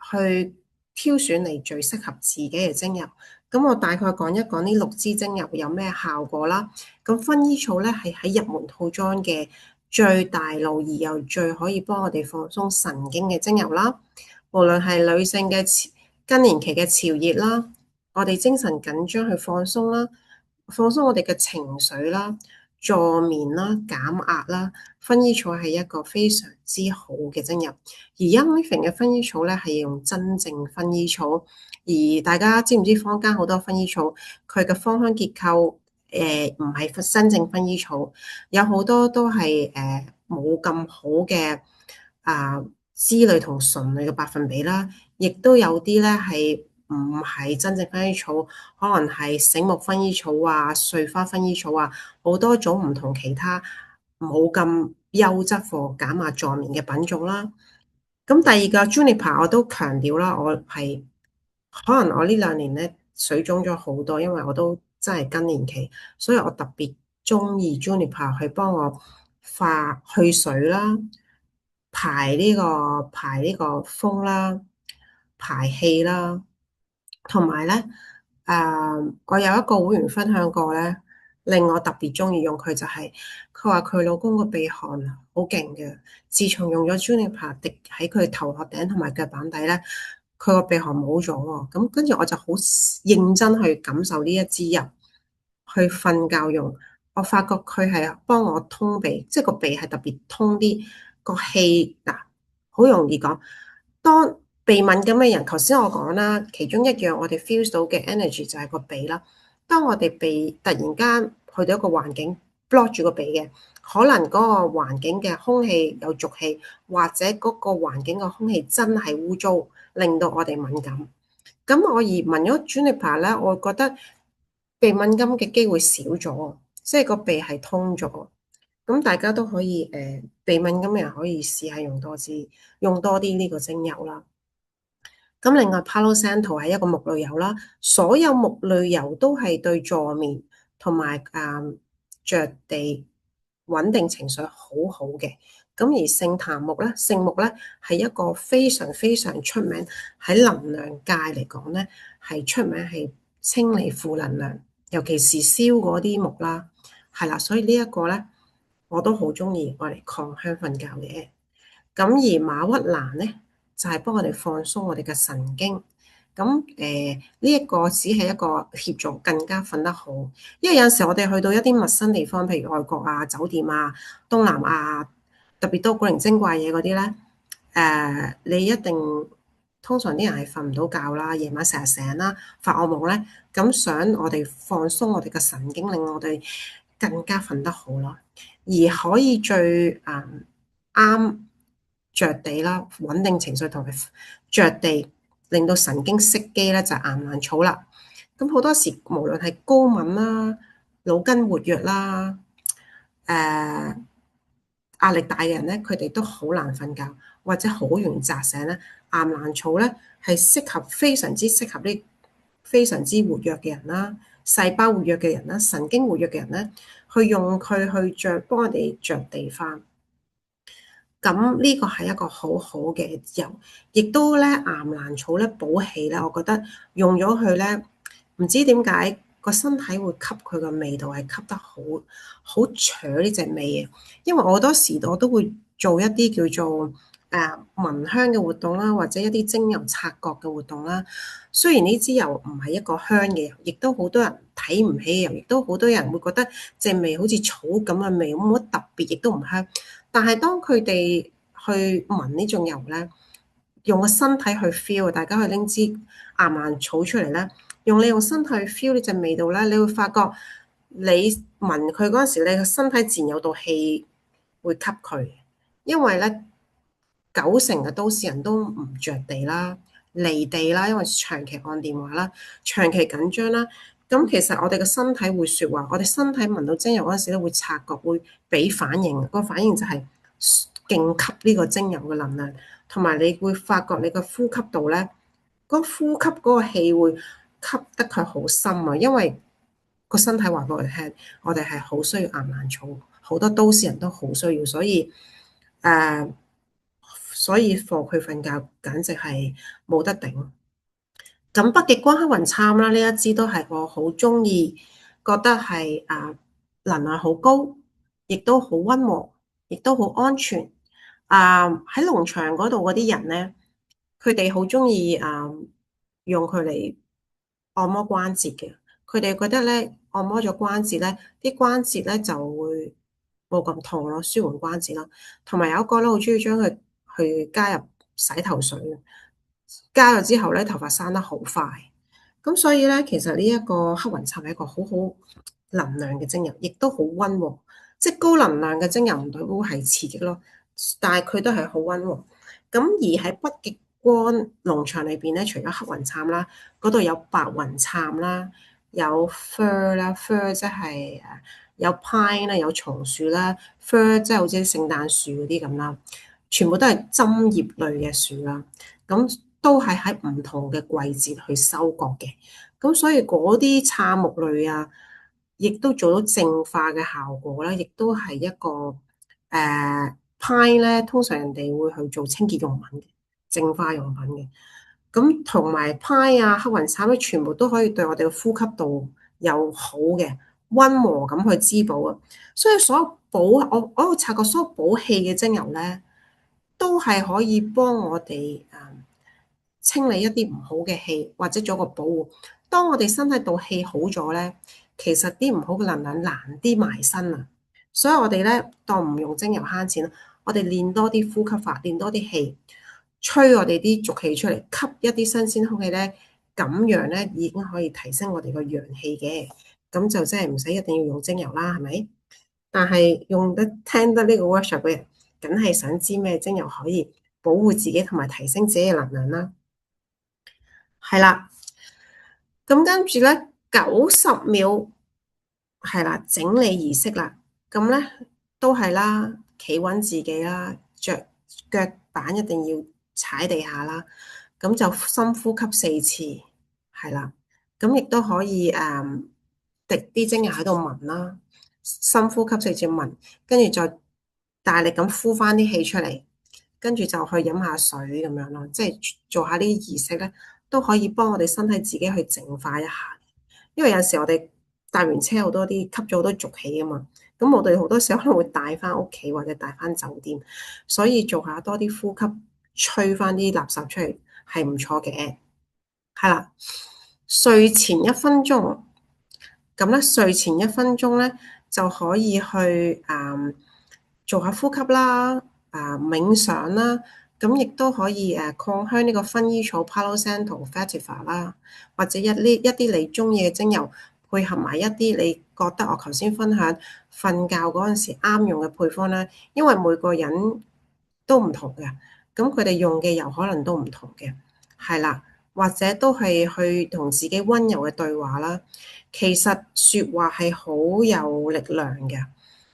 去挑選你最適合自己嘅精油。咁我大概講一講呢6支精油有咩效果啦。咁薰衣草咧係喺入門套裝嘅最大路而又最可以幫我哋放鬆神經嘅精油啦。無論係女性嘅更年期嘅潮熱啦，我哋精神緊張去放鬆啦，放鬆我哋嘅情緒啦，助眠啦，減壓啦。薰衣草係一個非常之好嘅精油，而 Young Living 嘅薰衣草咧係用真正薰衣草。而大家知唔知坊間好多薰衣草佢嘅芳香結構唔係真正薰衣草，有好多都係冇咁好嘅脂類同醇類嘅百分比啦，亦都有啲咧係唔係真正薰衣草，可能係醒目薰衣草啊、碎花薰衣草啊，好多種唔同其他冇咁優質貨減壓助眠嘅品種啦。咁第二個 Juniper 我都強調啦，我係可能我呢2年咧水腫咗好多，因為我都真係更年期，所以我特別中意 Juniper 去幫我去水啦。排呢個風啦，排氣啦，同埋咧，我有一個會員分享過咧，令我特別中意用佢就係，佢話佢老公個鼻鼾好勁嘅，自從用咗 Juniper 滴喺佢頭殼頂同埋腳板底咧，佢個鼻鼾冇咗喎。咁跟住我就好認真去感受呢一支油去瞓覺用。我發覺佢係幫我通鼻，即係個鼻係特別通啲，個氣嗱好容易講。當鼻敏感嘅人，頭先我講啦，其中一樣我哋 feel 到嘅 energy 就係個鼻啦。當我哋鼻突然間去到一個環境 block 住個鼻嘅，可能嗰個環境嘅空氣有濁氣，或者嗰個環境嘅空氣真係污糟，令到我哋敏感。咁我而聞咗 Juniper 咧，我覺得鼻敏感嘅機會少咗，即係個鼻係通咗。咁大家都可以鼻敏感嘅人可以試下用多啲呢個精油啦。咁另外 Palo Santo 係一個木類油啦，所有木類油都係對助眠同埋着地穩定情緒好好嘅。咁而聖檀木咧，聖木咧係一個非常非常出名喺能量界嚟講咧，係出名係清理負能量，尤其是燒嗰啲木啦，係啦，所以呢一個咧我都好中意我嚟擴香瞓覺嘅。咁而馬鬱蘭咧就係幫我哋放鬆我哋嘅神經。咁呢一個只係一個協助更加瞓得好，因為有陣時我哋去到一啲陌生地方，譬如外國啊、酒店啊、東南亞，特別多古靈精怪嘢嗰啲咧，你一定通常啲人係瞓唔到覺啦，夜晚成日醒啦，發惡夢咧，咁想我哋放鬆我哋嘅神經，令我哋更加瞓得好咯。而可以最啱着地啦，穩定情緒同埋着地，令到神經熄機咧，就係岩蘭草啦。咁好多時無論係高敏啦、腦筋活躍啦、誒、壓力大嘅人咧，佢哋都好難瞓覺，或者好容易扎醒咧。岩蘭草咧係非常之適合啲非常之活躍嘅人啦、細胞活躍嘅人啦、神經活躍嘅人咧，去用佢去幫我哋着地翻。咁呢個係一個好好嘅油，亦都咧岩蘭草咧補氣咧，我覺得用咗佢咧，唔知點解個身體會吸佢個味道係吸得好搶呢隻味嘅，因為我好多時我都會做一啲叫做聞香嘅活動啦，或者一啲精油察覺嘅活動啦。雖然呢支油唔係一個香嘅油，亦都好多人睇唔起嘅油，亦都好多人會覺得隻味好似草咁嘅味，冇乜特別，亦都唔香。但係當佢哋去聞呢種油咧，用個身體去 feel，大家去拎支岩蘭草出嚟咧，你用身體去 feel 呢隻味道咧，你會發覺你聞佢嗰陣時，你個身體自然有道氣會吸佢，因為咧90%嘅都市人都唔着地啦、離地啦，因為長期按電話啦、長期緊張啦。咁其實我哋嘅身體會説話，我哋身體聞到精油嗰陣時咧，會察覺，會俾反應。個反應就係勁吸呢個精油嘅能量，同埋你會發覺你個呼吸道咧，嗰呼吸嗰個氣會吸得佢好深啊！因為個身體話俾我哋聽，我哋係好需要岩蘭草，好多都市人都好需要，所以放佢瞓覺簡直係冇得頂。咁北極光黑雲杉啦，呢一支都係我好中意，覺得係能量好高，亦都好溫和，亦都好安全。喺農場嗰度嗰啲人咧，佢哋好中意用佢嚟按摩關節嘅。佢哋覺得咧，按摩咗關節咧，啲關節咧就會冇咁痛咯，舒緩關節咯。同埋有一個咧，好中意將佢去加入洗頭水，加咗之後咧，頭髮生得好快。咁所以咧，其實呢一個黑雲杉係一個好好能量嘅精油，亦都好溫和。即係高能量嘅精油唔代表係刺激咯，但係佢都係好溫和。咁而喺北極光農場裏邊咧，除咗黑雲杉啦，嗰度有白雲杉啦，有 fir 啦，fir 即係有 pine 啦，有松樹啦，fir 即係好似聖誕樹嗰啲咁啦，全部都係針葉類嘅樹啦。咁都係喺唔同嘅季節去收割嘅，咁所以嗰啲杉木類啊，亦都做到淨化嘅效果啦，亦都係一個pine 咧，通常人哋會去做清潔用品嘅、淨化用品嘅，咁同埋 pine 啊、黑雲杉咧，全部都可以對我哋嘅呼吸道有好嘅溫和咁去滋補啊，所以所有我察覺所有補氣嘅精油咧，都係可以幫我哋清理一啲唔好嘅氣，或者做個保護。當我哋身體度氣好咗咧，其實啲唔好嘅能量難啲埋身啊。所以我哋咧當唔用精油慳錢啦，我哋練多啲呼吸法，練多啲氣，吹我哋啲濁氣出嚟，吸一啲新鮮空氣咧，咁樣咧已經可以提升我哋個陽氣嘅。咁就真係唔使一定要用精油啦，係咪？但係用得聽得呢個 workshop 嘅人，梗係想知咩精油可以保護自己同埋提升自己嘅能量啦。係啦，咁跟住咧90秒係啦，整理儀式啦。咁咧都係啦，企穩自己啦，腳板一定要踩地下啦。咁就深呼吸4次，係啦。咁亦都可以滴啲精油喺度聞啦，深呼吸4次聞，跟住再大力咁呼翻啲氣出嚟，跟住就去飲下水咁樣咯。即係做下呢啲儀式咧，都可以幫我哋身體自己去淨化一下。因為有時我哋搭完車好多啲吸咗好多濁氣啊嘛，咁我哋好多時候可能會帶翻屋企或者帶翻酒店，所以做下多啲呼吸，吹翻啲垃圾出嚟係唔錯嘅。係啦，睡前一分鐘，咁咧睡前一分鐘咧就可以去做下呼吸啦，冥想啦，咁亦都可以擴香呢個薰衣草 Palo Santo Vetiver 啦，或者一啲你中意嘅精油，配合埋一啲你覺得我頭先分享瞓覺嗰陣時啱用嘅配方啦，因為每個人都唔同嘅，咁佢哋用嘅油可能都唔同嘅，係啦，或者都係去同自己溫柔嘅對話啦。其實説話係好有力量嘅，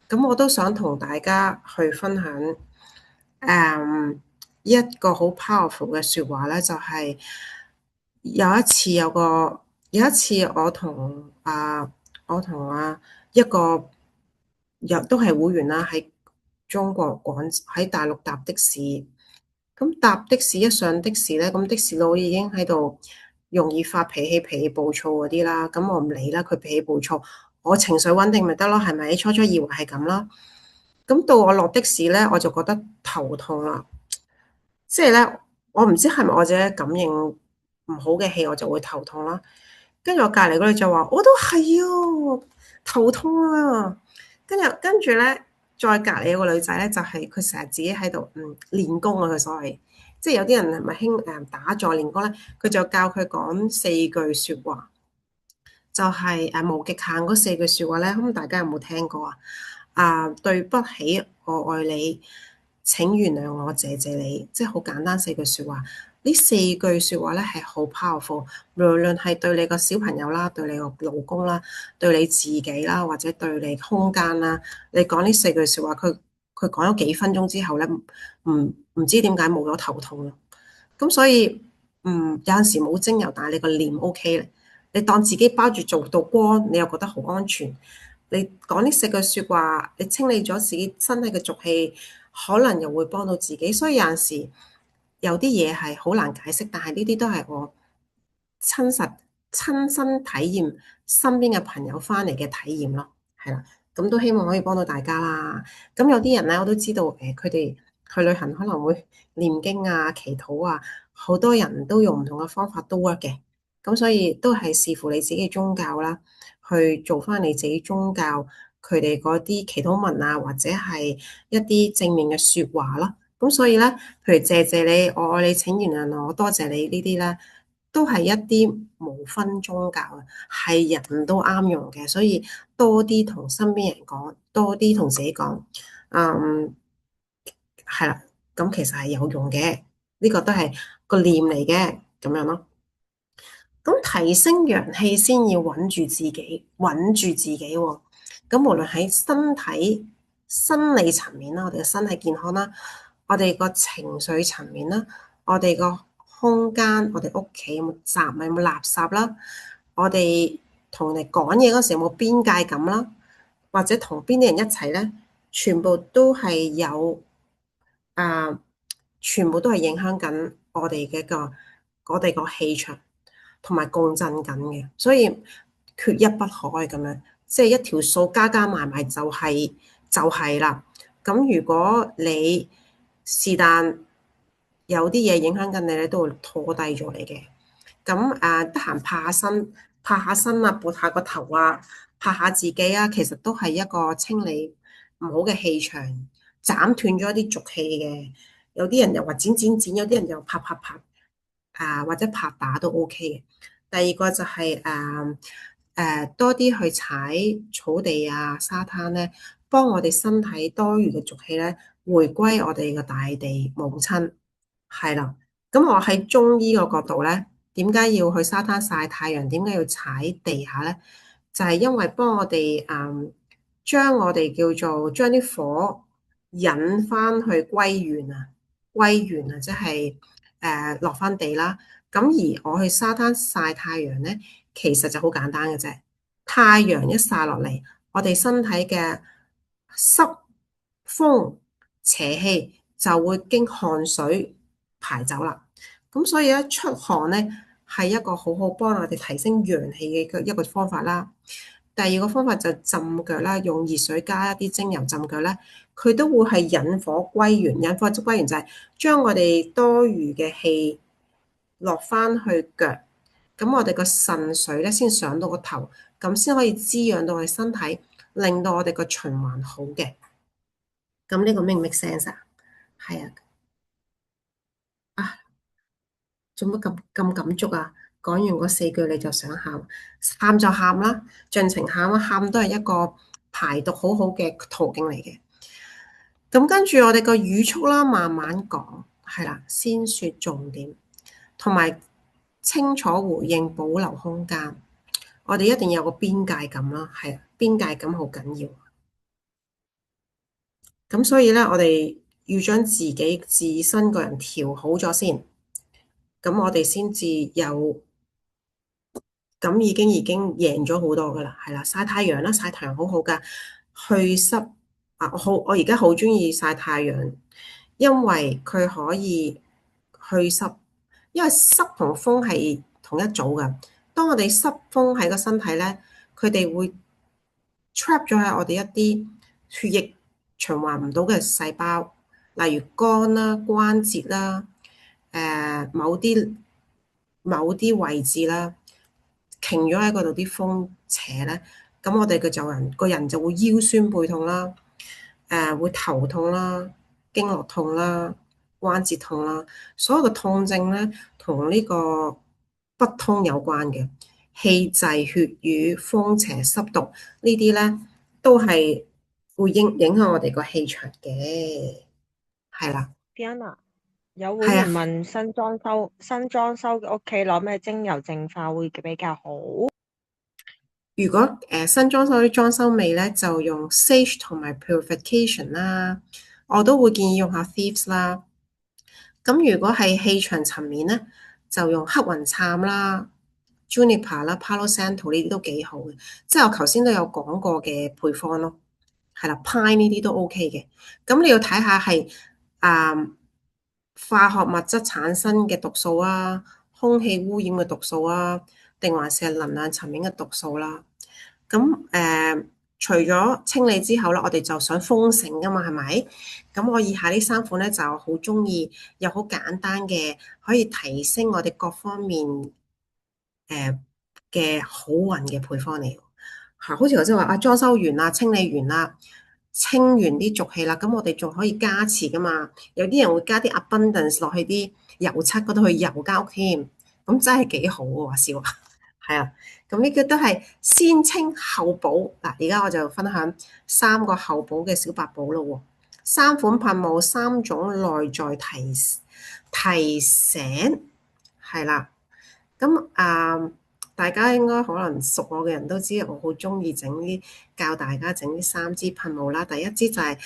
咁我都想同大家去分享一個好 powerful 嘅説話咧，就係有一次我同一個又都係會員啦，喺中國喺大陸搭的士，咁搭的士一上的士咧，咁的士佬已經喺度容易發脾氣、脾氣暴躁嗰啲啦，咁我唔理啦，佢脾氣暴躁，我情緒穩定咪得咯，係咪？初初以為係咁啦，咁到我落的士咧，我就覺得頭痛啦。即係咧，我唔知係咪我自己感應唔好嘅氣，我就會頭痛啦。跟住我隔離嗰女就話：我都係啊，頭痛啊。跟住咧，再隔離有個女仔咧，就係佢成日自己喺度練功啊。佢所謂即係有啲人係咪興打坐練功咧？佢就教佢講4句説話，就係無極限嗰4句説話咧。咁大家有冇聽過啊？對不起，我愛你。請原諒我，謝謝你，即係好簡單4句説話。呢4句説話咧係好 powerful，無論係對你個小朋友啦，對你個老公啦，對你自己啦，或者對你空間啦，你講呢4句説話，佢講咗幾分鐘之後咧，唔知點解冇咗頭痛咯。咁所以有陣時冇精油，但係你個臉 OK 咧，你當自己包住做到光，你又覺得好安全。你講呢4句説話，你清理咗自己身體嘅濁氣，可能又會幫到自己。所以有陣時有啲嘢係好難解釋，但係呢啲都係我親身體驗身邊嘅朋友翻嚟嘅體驗咯，係啦。咁都希望可以幫到大家啦。咁有啲人咧，我都知道佢哋去旅行可能會念經啊、祈禱啊，好多人都用唔同嘅方法都 work 嘅。咁所以都係視乎你自己嘅宗教啦。去做翻你自己宗教佢哋嗰啲祈禱文啊，或者係一啲正面嘅説話咯。咁所以咧，譬如謝謝你，我愛你，請原諒我，多謝你呢啲咧，都係一啲無分宗教啊，係人都啱用嘅。所以多啲同身邊人講，多啲同自己講，係啦。咁其實係有用嘅，呢個都係個念嚟嘅，咁樣咯。咁提升陽氣先要穩住自己，穩住自己喎。咁無論喺身體、生理層面啦，我哋嘅身體健康啦，我哋個情緒層面啦，我哋個空間，我哋屋企有冇雜物，有冇垃圾啦，我哋同人哋講嘢嗰時有冇邊界感啦，或者同邊啲人一齊咧，全部都係有啊，全部都係影響緊我哋個氣場。同埋共振緊嘅，所以缺一不可咁樣，即係一條數加加埋埋就係啦。咁如果你是但有啲嘢影響緊你咧，都會拖低咗你嘅。咁得閒拍下身啊，撥下個頭啊，拍下自己啊，其實都係一個清理唔好嘅氣場，斬斷咗一啲濁氣嘅。有啲人又話剪，有啲人又拍或者拍打都 OK 嘅。第二個就係多啲去踩草地啊、沙灘咧，幫我哋身體多餘嘅濁氣咧，回歸我哋嘅大地母親。係啦，咁我喺中醫個角度咧，點解要去沙灘曬太陽？點解要踩地下咧？就係因為幫我哋將我哋叫做將啲火引翻去歸元啊，即係落翻地啦。咁而我去沙灘曬太陽咧，其實就好簡單嘅啫。太陽一曬落嚟，我哋身體嘅濕風邪氣就會經汗水排走啦。咁所以咧，出汗咧係一個好好幫我哋提升陽氣嘅一個方法啦。第二個方法就浸腳啦，用熱水加一啲精油浸腳咧，佢都會係引火歸元。引火即歸元就係將我哋多餘嘅氣落翻去腳，咁我哋個腎水咧先上到個頭，咁先可以滋養到我哋身體，令到我哋個循環好嘅。咁呢個 make 唔 make sense 啊？係啊，啊，做乜咁感觸啊？講完嗰4句你就想喊，喊就喊啦，盡情喊啦，喊都係一個排毒好好嘅途徑嚟嘅。咁跟住我哋個語速啦，慢慢講，係啦，先說重點，同埋清楚回應，保留空間。我哋一定要有個邊界感啦，係啊，邊界感好緊要。咁所以咧，我哋要將自己自身個人調好咗先，咁我哋先至有，咁已經贏咗好多噶啦，係啦，曬太陽啦，曬太陽好好噶，去濕啊，我而家好中意曬太陽，因為佢可以去濕，因為濕同風係同一組嘅。當我哋濕風喺個身體咧，佢哋會 trap 咗喺我哋一啲血液循環唔到嘅細胞，例如肝啦、關節啦、某啲位置啦，停咗喺嗰度啲風扯咧，咁我哋個人就會腰酸背痛啦，會頭痛啦、經絡痛啦、關節痛啦，所有嘅痛症咧同呢個不通有關嘅，氣滯血瘀、風邪濕毒呢啲咧都係會影響我哋個氣場嘅，係啦，Diana，有會係啊。員問新裝修嘅屋企攞咩精油淨化會比較好？如果新裝修啲裝修味咧，就用 sage 同埋 purification 啦，我都會建議用下 thieves 啦。咁如果係氣場層面咧，就用黑雲杉啦、juniper 啦、palo santo 呢啲都幾好嘅，即係我頭先都有講過嘅配方咯。係啦，pine 呢啲都 OK 嘅。咁你要睇下係化學物質產生嘅毒素啊，空氣污染嘅毒素啊，定還是係能量層面嘅毒素啦。咁除咗清理之後咧，我哋就想豐盛噶嘛，係咪？咁我以下呢3款咧就好中意，又好簡單嘅，可以提升我哋各方面嘅好運嘅配方嚟。嚇，好似頭先話啊，裝修完啦，清理完啦，清完啲濁氣啦，咁我哋仲可以加持噶嘛？有啲人會加啲 abundance 落去啲油漆嗰度去油間屋添，咁真係幾好喎，話笑話。係啊，咁呢個都係先清後補嗱。而家我就分享3個後補嘅小白寶咯喎。3款噴霧，3種內在提醒，係啦。咁大家應該可能熟我嘅人都知，我好中意教大家整呢3支噴霧啦。第一支就係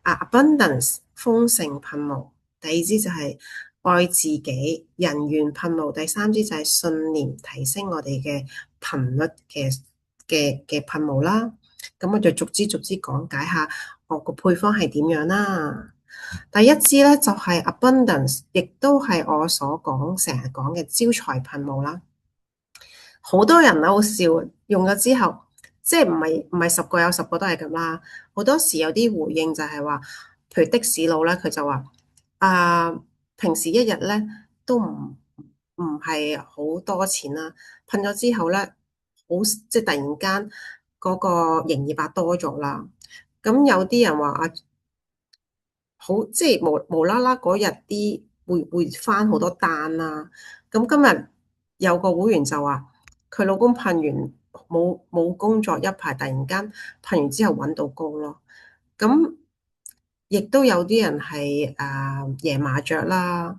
Abundance 豐盛噴霧，第二支就係愛自己人緣噴霧，第三支就係信念提升我哋嘅頻率嘅噴霧啦。咁我就逐支講解下我個配方係點樣啦。第一支咧就係 Abundance，亦都係我所成日講嘅招財噴霧啦。好多人好笑，用咗之後，即係唔係10個有10個都係咁啦。好多時有啲回應就係話，譬如的士佬咧，佢就話平時一日咧都唔係好多錢啦，噴咗之後咧，好即係突然間嗰個營業額多咗啦。咁有啲人話啊，好即係無啦啦嗰日啲會翻好多單啦。咁今日有個會員就話，佢老公噴完冇工作一排，突然間噴完之後揾到工咯。咁亦都有啲人係贏麻雀啦，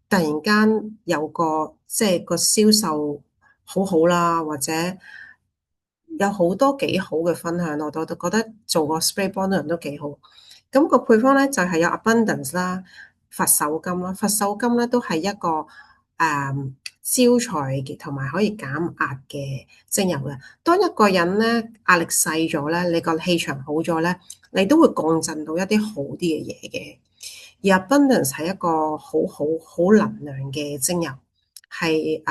突然間有個即係個銷售好好啦，或者有好多幾好嘅分享，我都覺得做個 spray bonus 都幾好。咁個配方咧就係有 abundance 啦、佛手柑啦，佛手柑咧都係一個招財嘅同埋可以減壓嘅精油嘅。當一個人咧壓力細咗咧，你個氣場好咗咧，你都會共振到一啲好啲嘅嘢嘅。而 abundance 係一個好能量嘅精油，係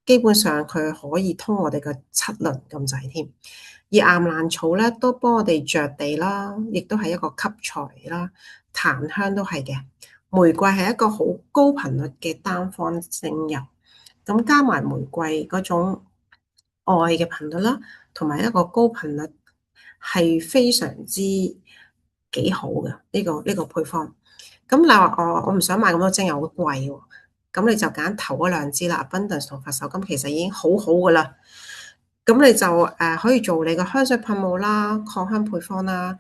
基本上佢可以通我哋嘅七輪咁滯添。而岩蘭草咧都幫我哋着地啦，亦都係一個吸財啦，檀香都係嘅。玫瑰係一個好高頻率嘅單方精油，咁加埋玫瑰嗰種愛嘅頻率啦，同埋一個高頻率係非常之幾好嘅呢個配方。咁你話我唔想買咁多精油，好貴喎。咁你就揀頭嗰兩支啦，Abundance 同佛手柑其實已經好好噶啦。咁你就可以做你個香水噴霧啦、擴香配方啦，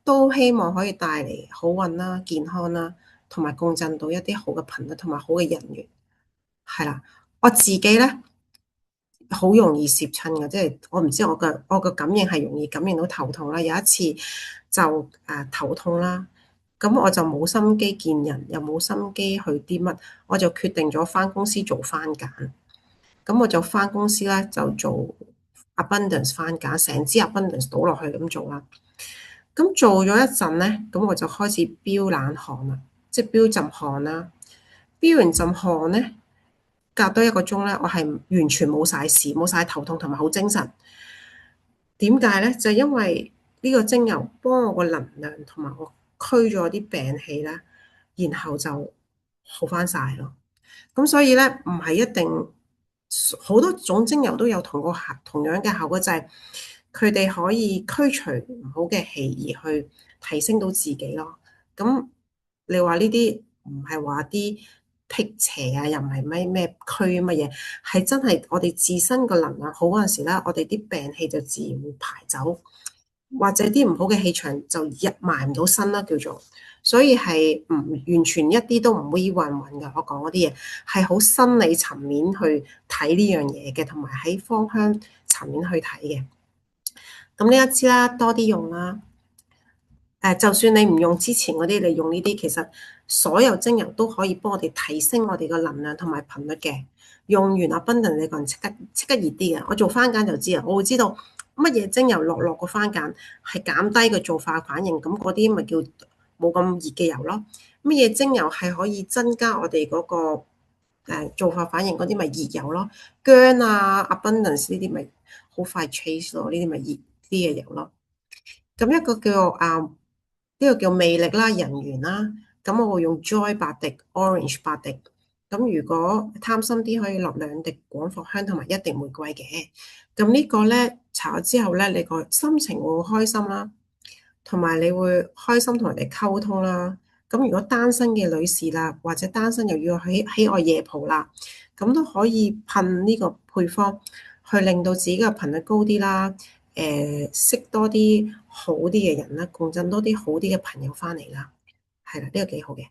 都希望可以帶嚟好運啦、健康啦，同埋共振到一啲好嘅頻率同埋好嘅人緣。係啦，我自己咧好容易攝親嘅，即係我唔知我嘅感應係容易感應到頭痛啦。有一次就頭痛啦，咁我就冇心機見人，又冇心機去啲乜，我就決定咗返公司做番梘。咁我就返公司咧就做 Abundance 番梘，成支 Abundance 倒落去咁做啦。咁做咗一陣咧，咁我就開始飆冷汗啦，即係飆陣汗啦。飆完陣汗咧，隔多一個鐘咧，我係完全冇晒事，冇晒頭痛同埋好精神。點解咧？就因為呢個精油幫我個能量同埋我驅咗啲病氣啦，然後就好翻晒咯。咁所以咧，唔係一定好多種精油都有同樣嘅效果，就係佢哋可以驅除唔好嘅氣，而去提升到自己咯。咁你話呢啲唔係話啲辟邪啊，又唔係咩驅乜嘢，係真係我哋自身個能量好嗰陣時咧，我哋啲病氣就自然會排走，或者啲唔好嘅氣場就入埋唔到身啦，叫做。所以係唔完全一啲都唔會混混嘅。我講嗰啲嘢係好心理層面去睇呢樣嘢嘅，同埋喺芳香層面去睇嘅。咁呢一支啦，多啲用啦。就算你唔用之前嗰啲，你用呢啲，其實所有精油都可以幫我哋提升我哋個能量同埋頻率嘅。用完阿賓頓，你個人即刻熱啲嘅。我做番梘就知啊，我會知道乜嘢精油落個番梘係減低個做化反應，咁嗰啲咪叫冇咁熱嘅油咯。乜嘢精油係可以增加我哋嗰個做化反應，嗰啲咪熱油咯。薑啊、abundance 呢啲咪好快 chase 咯，呢啲咪熱啲嘅油咯。咁一個叫呢個叫魅力啦、人緣啦。咁我會用 Joy 8滴、Orange 8滴。咁如果貪心啲，可以落2滴廣藿香同埋1滴玫瑰嘅。咁呢個咧搽咗之後咧，你個心情會開心啦，同埋你會開心同人哋溝通啦。咁如果單身嘅女士啦，或者單身又要喜愛夜蒲啦，咁都可以噴呢個配方，去令到自己嘅頻率高啲啦。識多啲好啲嘅人啦，共振多啲好啲嘅朋友翻嚟啦，係啦，呢個幾好嘅。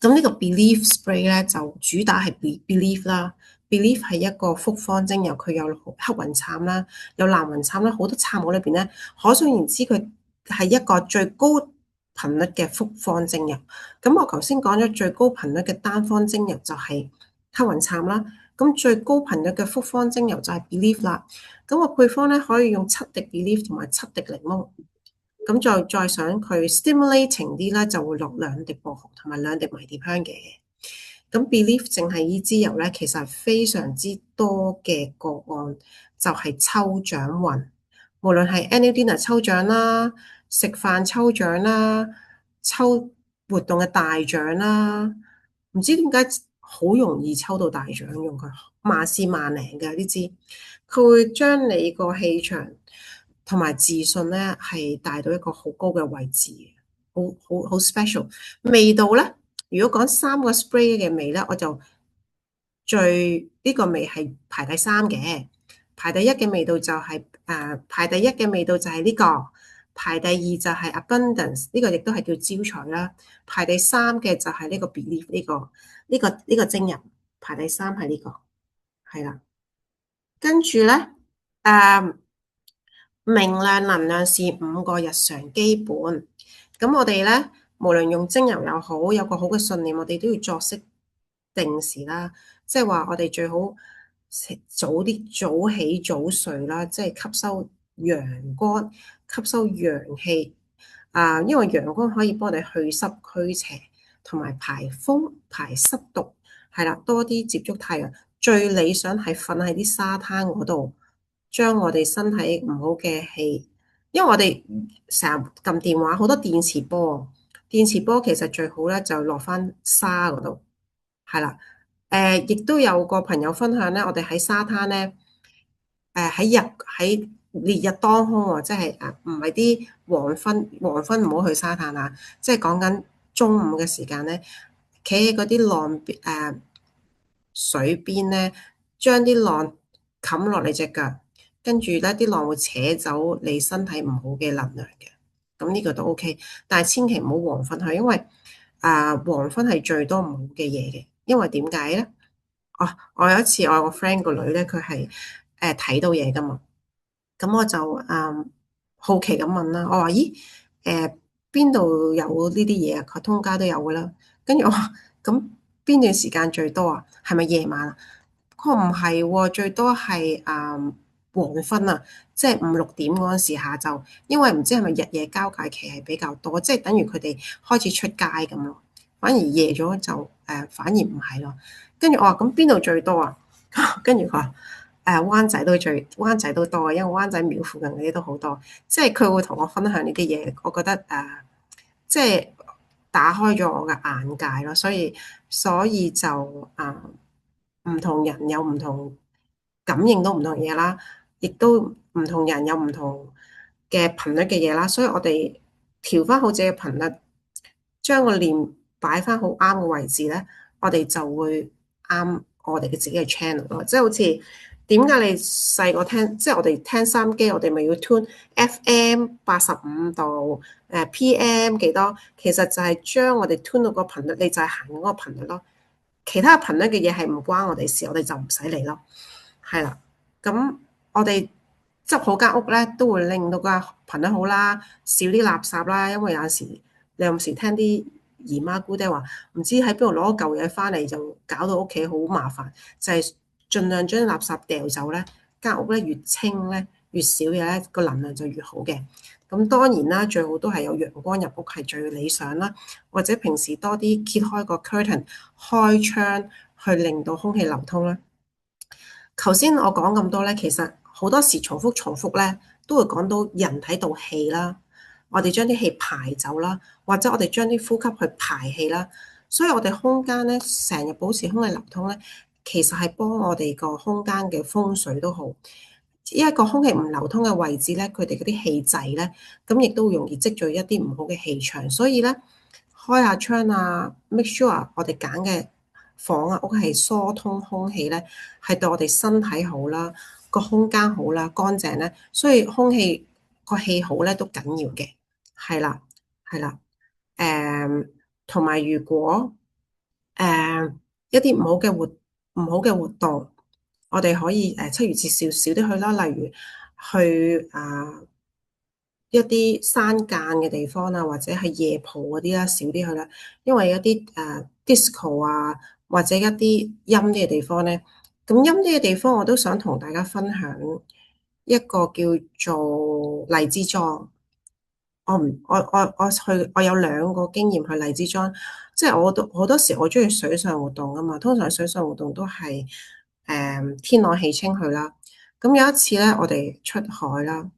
咁呢個 Belief Spray 咧就主打係 Belief 啦，Belief 係一個複方精油，佢有黑雲杉啦，有藍雲杉啦，好多杉木裏邊咧，可想而知佢係一個最高頻率嘅複方精油。咁我頭先講咗最高頻率嘅單方精油就係黑雲杉啦，咁最高頻率嘅複方精油就係 Belief 啦。咁個配方咧可以用7滴 Belief 同埋7滴檸檬。咁再想佢 stimulating 啲咧，就會落2滴薄荷同埋2滴迷迭香嘅。咁 Belief 淨係呢支油咧，其實非常之多嘅個案就係抽獎運，無論係 annual dinner 抽獎啦、食飯抽獎啦、抽活動嘅大獎啦，唔知點解好容易抽到大獎，用佢萬試萬靈嘅呢支，佢會將你個氣場同埋自信咧係帶到一個好高嘅位置，好 special。味道咧，如果講三個 spray 嘅味咧，我就呢個味係排第三嘅，排第一嘅味道就係排第一嘅味道就係呢個，排第二就係 abundance，呢個亦都係叫招財啦。排第三嘅就係呢個 belief，呢個精油，排第三係呢個，係啦。跟住咧，誒明亮能量是5個日常基本。咁我哋咧，無論用精油又好，有個好嘅信念，我哋都要作息定時啦。即係話我哋最好早起早睡啦，即係吸收陽光、吸收陽氣。因為陽光可以幫你去濕驅邪，同埋排風排濕毒，係啦，多啲接觸太陽。最理想係瞓喺啲沙灘嗰度，將我哋身體唔好嘅氣，因為我哋成日撳電話，好多電磁波，電磁波其實最好咧就落翻沙嗰度，係啦。亦都有個朋友分享咧，我哋喺沙灘咧，喺烈日當空喎，即係唔係啲黃昏唔好去沙灘啊，即係講緊中午嘅時間咧，企喺嗰啲水邊咧，將啲浪冚落你隻腳，跟住咧啲浪會扯走你身體唔好嘅能量嘅，咁呢個都 OK，但係千祈唔好黃昏去，因為黃昏係最多唔好嘅嘢嘅，因為點解咧？哦，我有一次我有個 friend 個女咧，佢係睇到嘢噶嘛。咁我就好奇咁問啦，我話咦邊度有呢啲嘢啊？佢通街都有噶啦。跟住我話咁邊段時間最多啊？係咪夜晚啊？佢話唔係喎，最多係黃昏啊，即係5、6點嗰陣時下晝，因為唔知係咪日夜交界期係比較多，即係等於佢哋開始出街咁咯。反而夜咗就反而唔係咯。跟住我話咁邊度最多啊？跟住佢話。灣仔都多，因為灣仔廟附近嗰啲都好多，即係佢會同我分享呢啲嘢，我覺得即係打開咗我嘅眼界咯，所以就唔同人有唔同感應到唔同嘢啦，亦都唔同人有唔同嘅頻率嘅嘢啦，所以我哋調翻好自己嘅頻率，將個念擺翻好啱嘅位置咧，我哋就會啱我哋嘅自己嘅 channel 咯，即係好似點解你細個聽，即係我哋聽收音機，我哋咪要 tune FM 85度，PM 幾多，其實就係將我哋 tune 到個頻率，你就係行嗰個頻率咯。其他頻率嘅嘢係唔關我哋事，我哋就唔使理咯。係啦，咁我哋執好間屋咧，都會令到個頻率好啦，少啲垃圾啦。因為你有時聽啲姨媽姑爹話，唔知喺邊度攞嚿嘢翻嚟，就搞到屋企好麻煩。就係盡量將啲垃圾掉走咧，間屋咧越清咧，越少嘢咧，個能量就越好嘅。咁當然啦，最好都係有陽光入屋係最理想啦，或者平時多啲揭開個 curtain，開窗去令到空氣流通啦。頭先我講咁多咧，其實好多時重複咧，都會講到人體道氣啦。我哋將啲氣排走啦，或者我哋將啲呼吸去排氣啦。所以我哋空間咧，成日保持空氣流通咧，其實係幫我哋個空間嘅風水都好。一個空氣唔流通嘅位置咧，佢哋嗰啲氣滯咧，咁亦都容易積聚一啲唔好嘅氣場。所以咧，開下窗啊，make sure 我哋揀嘅房啊屋係疏通空氣咧，係對我哋身體好啦，個空間好啦，乾淨咧，所以空氣個氣好咧都緊要嘅，係啦，係啦，同埋如果誒一啲唔好嘅活動，我哋可以7月節少啲去啦，例如去一啲山間嘅地方啊，或者係夜蒲嗰啲啦，少啲去啦。因為一啲disco 啊，或者一啲陰啲嘅地方咧，咁陰啲嘅地方我都想同大家分享一個叫做荔枝莊。我有2個經驗去荔枝莊，即係我都好多時我中意水上活動啊嘛，通常水上活動都係天朗氣清去啦。咁有一次咧，我哋出海啦。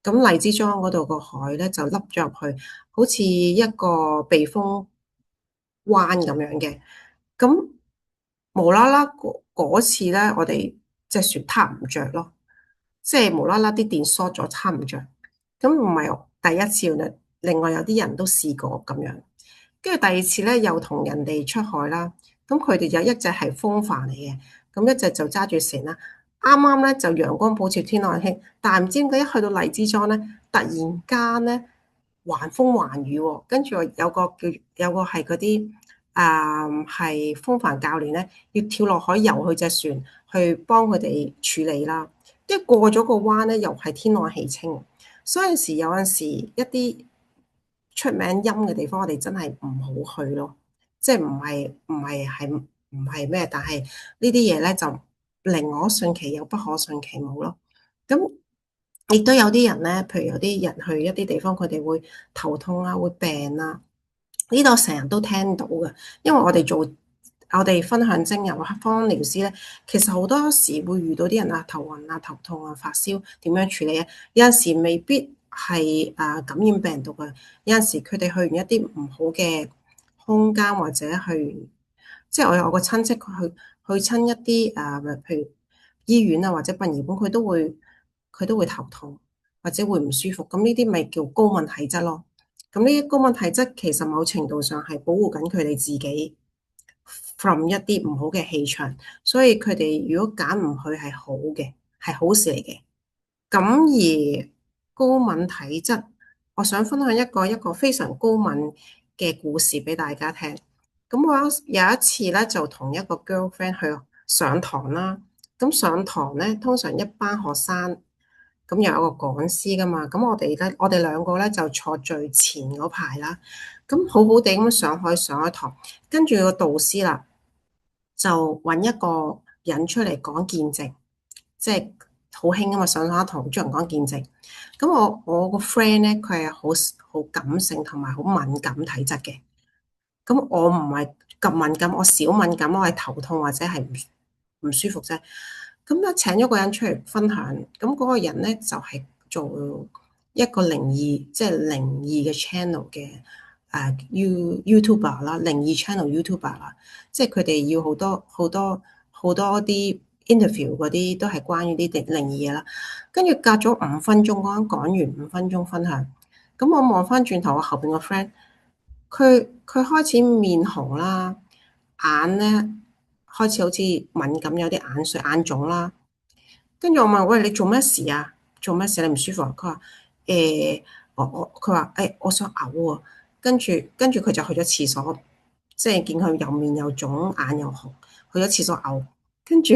咁荔枝莊嗰度個海咧就凹咗入去，好似一個避風灣咁樣嘅。咁無啦啦嗰次咧，我哋隻船撻唔着咯，即係無啦啦啲電縮咗，撻唔着。咁唔係第一次啦，另外有啲人都試過咁樣。跟住第二次咧，又同人哋出海啦。咁佢哋有一隻係風帆嚟嘅，咁一隻就揸住船啦。啱啱咧就陽光普照，天朗氣，但係唔知點解一去到荔枝莊咧，突然間咧橫風橫雨喎。跟住有個係嗰啲係風帆教練咧，要跳落海游佢隻船去幫佢哋處理啦。即係過咗個灣咧，又係天朗氣清。所以有陣時一啲出名陰嘅地方，我哋真係唔好去咯。即係唔係咩，但係呢啲嘢咧就寧可信其有，不可信其無咯。咁亦都有啲人咧，譬如有啲人去一啲地方，佢哋會頭痛啊，會病啊。呢度成日都聽到嘅，因為我哋分享精油啊，芳療師咧，其實好多時會遇到啲人啊頭暈啊、頭痛啊、發燒，點樣處理啊？有陣時未必係感染病毒嘅，有陣時佢哋去完一啲唔好嘅空間，或者去即係我有個親戚佢去親一啲譬如醫院啊或者殯儀館，佢都會頭痛或者會唔舒服，咁呢啲咪叫高敏體質咯。咁呢啲高敏體質其實某程度上係保護緊佢哋自己 from 一啲唔好嘅氣場，所以佢哋如果揀唔去係好嘅，係好事嚟嘅。咁而高敏體質，我想分享一個非常高敏嘅故事俾大家聽。咁我有一次咧，就同一個 girlfriend 去上堂啦。咁上堂咧，通常一班學生咁有一個講師噶嘛。咁我哋兩個咧就坐最前嗰排啦。咁好好地咁上咗堂，跟住個導師啦，就揾一個人出嚟講見證，即係好興啊嘛！上下堂專人講見證。咁我個 friend 咧，佢係好感性同埋好敏感體質嘅。咁我唔係咁敏感，我少敏感，我係頭痛或者係唔舒服啫。咁咧請咗個人出嚟分享，咁嗰個人咧就係做一個靈異，即係靈異嘅 channel 嘅YouTuber 啦，靈異 channel YouTuber 啦，即係佢哋要好多好多好多啲 interview 嗰啲都係關於啲靈異嘢啦。跟住隔咗5分鐘，嗰陣講完5分鐘分享，咁我望翻轉頭，我後邊個 friend。佢開始面紅啦，眼咧開始好似敏感，有啲眼水、眼腫啦。跟住我問：喂，你做咩事啊？做咩事？你唔舒服啊？佢話：佢話我想嘔喎。跟住佢就去咗廁所，即係見佢又面又腫，眼又紅，去咗廁所嘔。跟住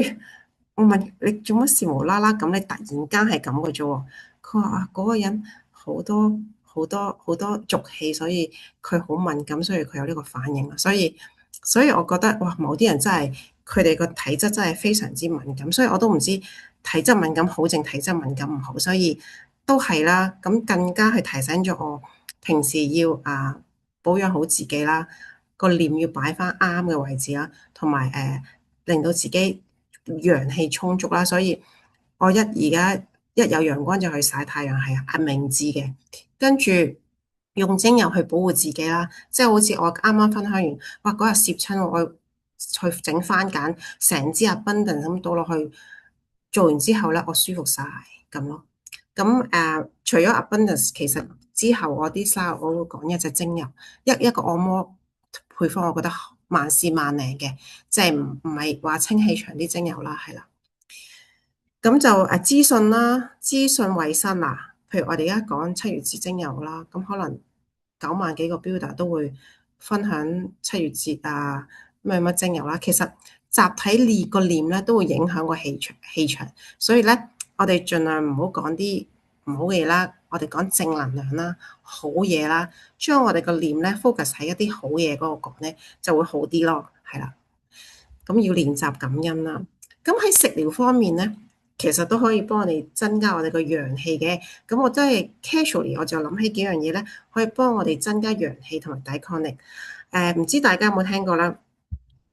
我問你做乜事無啦啦咁？你突然間係咁嘅啫喎。佢話嗰個人好多好多好多俗氣，所以佢好敏感，所以佢有呢個反應啊。所以我覺得哇，某啲人真係佢哋個體質真係非常之敏感，所以我都唔知體質敏感好定體質敏感唔好，所以都係啦。咁更加係提醒咗我平時要保養好自己啦，個臉要擺翻啱嘅位置啦，同埋令到自己陽氣充足啦。所以我而家一有陽光就去曬太陽，係明智嘅。跟住用精油去保護自己啦，即係好似我啱啱分享完，哇嗰日攝親我去整番梘，成支 Abundance 咁倒落去，做完之後咧我舒服晒咁咯。咁除咗 Abundance，其實之後我啲沙我會講一隻精油，一個按摩配方，我覺得萬試萬靈嘅，即係唔係話清氣場啲精油啦，係啦。咁就資訊啦，資訊衞生啊，譬如我哋而家講七月節精油啦，咁可能9萬幾個 builder 都會分享七月節咩乜精油啦。其實集體練個念咧都會影響個氣場，所以咧我哋盡量唔好講啲唔好嘅嘢啦，我哋講正能量啦，好嘢啦，將我哋個念咧 focus 喺一啲好嘢嗰個講咧就會好啲咯，係啦。咁要練習感恩啦。咁喺食療方面咧，其實都可以幫我哋增加我哋個陽氣嘅。咁我真係 casually 我就諗起幾樣嘢咧，可以幫我哋增加陽氣同埋抵抗力。唔知大家有冇聽過啦？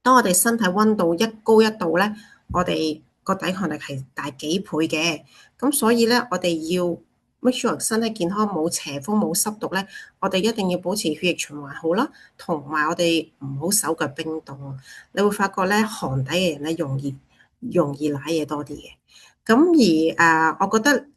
當我哋身體溫度一高一度咧，我哋個抵抗力係大幾倍嘅。咁所以咧，我哋要 make sure 身體健康，冇邪風冇濕毒咧，我哋一定要保持血液循環好啦，同埋我哋唔好手腳冰凍。你會發覺咧，寒底嘅人咧容易舐嘢多啲嘅。咁而我覺得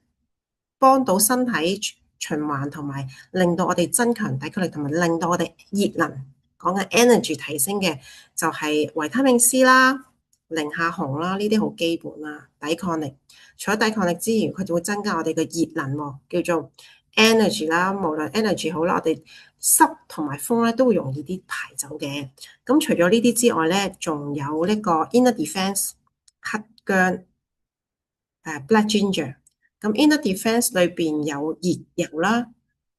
幫到身體循環同埋令到我哋增強抵抗力，同埋令到我哋熱能講緊 energy 提升嘅，就係維他命 C 啦、零下紅啦，呢啲好基本啦，抵抗力。除咗抵抗力之餘，佢就會增加我哋嘅熱能喎，叫做 energy 啦。無論 energy 好啦，我哋濕同埋風咧都會容易啲排走嘅。咁除咗呢啲之外咧，仲有呢個 inner defense 黑薑black ginger。咁 inner defense 裏邊有熱油啦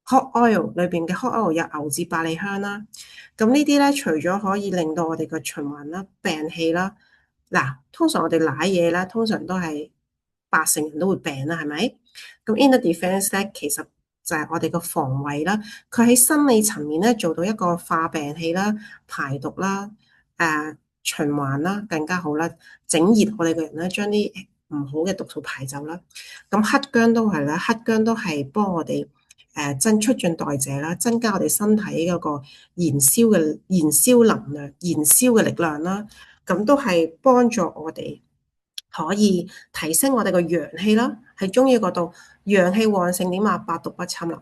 ，hot oil 裏邊嘅 hot oil 有牛至百里香啦。咁呢啲咧，除咗可以令到我哋嘅循環啦、病氣啦，嗱，通常我哋舐嘢啦，通常都係80%人都會病啦，係咪？咁 inner defense 咧，其實就係我哋個防衛啦。佢喺生理層面咧做到一個化病氣啦、排毒啦、循環啦更加好啦，整熱我哋嘅人咧，將啲唔好嘅毒素排走啦。咁黑薑都係啦，黑薑都係幫我哋促進代謝啦，增加我哋身體嗰個燃燒能量、燃燒嘅力量啦。咁都係幫助我哋可以提升我哋個陽氣啦。喺中醫嗰度，陽氣旺盛點啊，百毒不侵啦。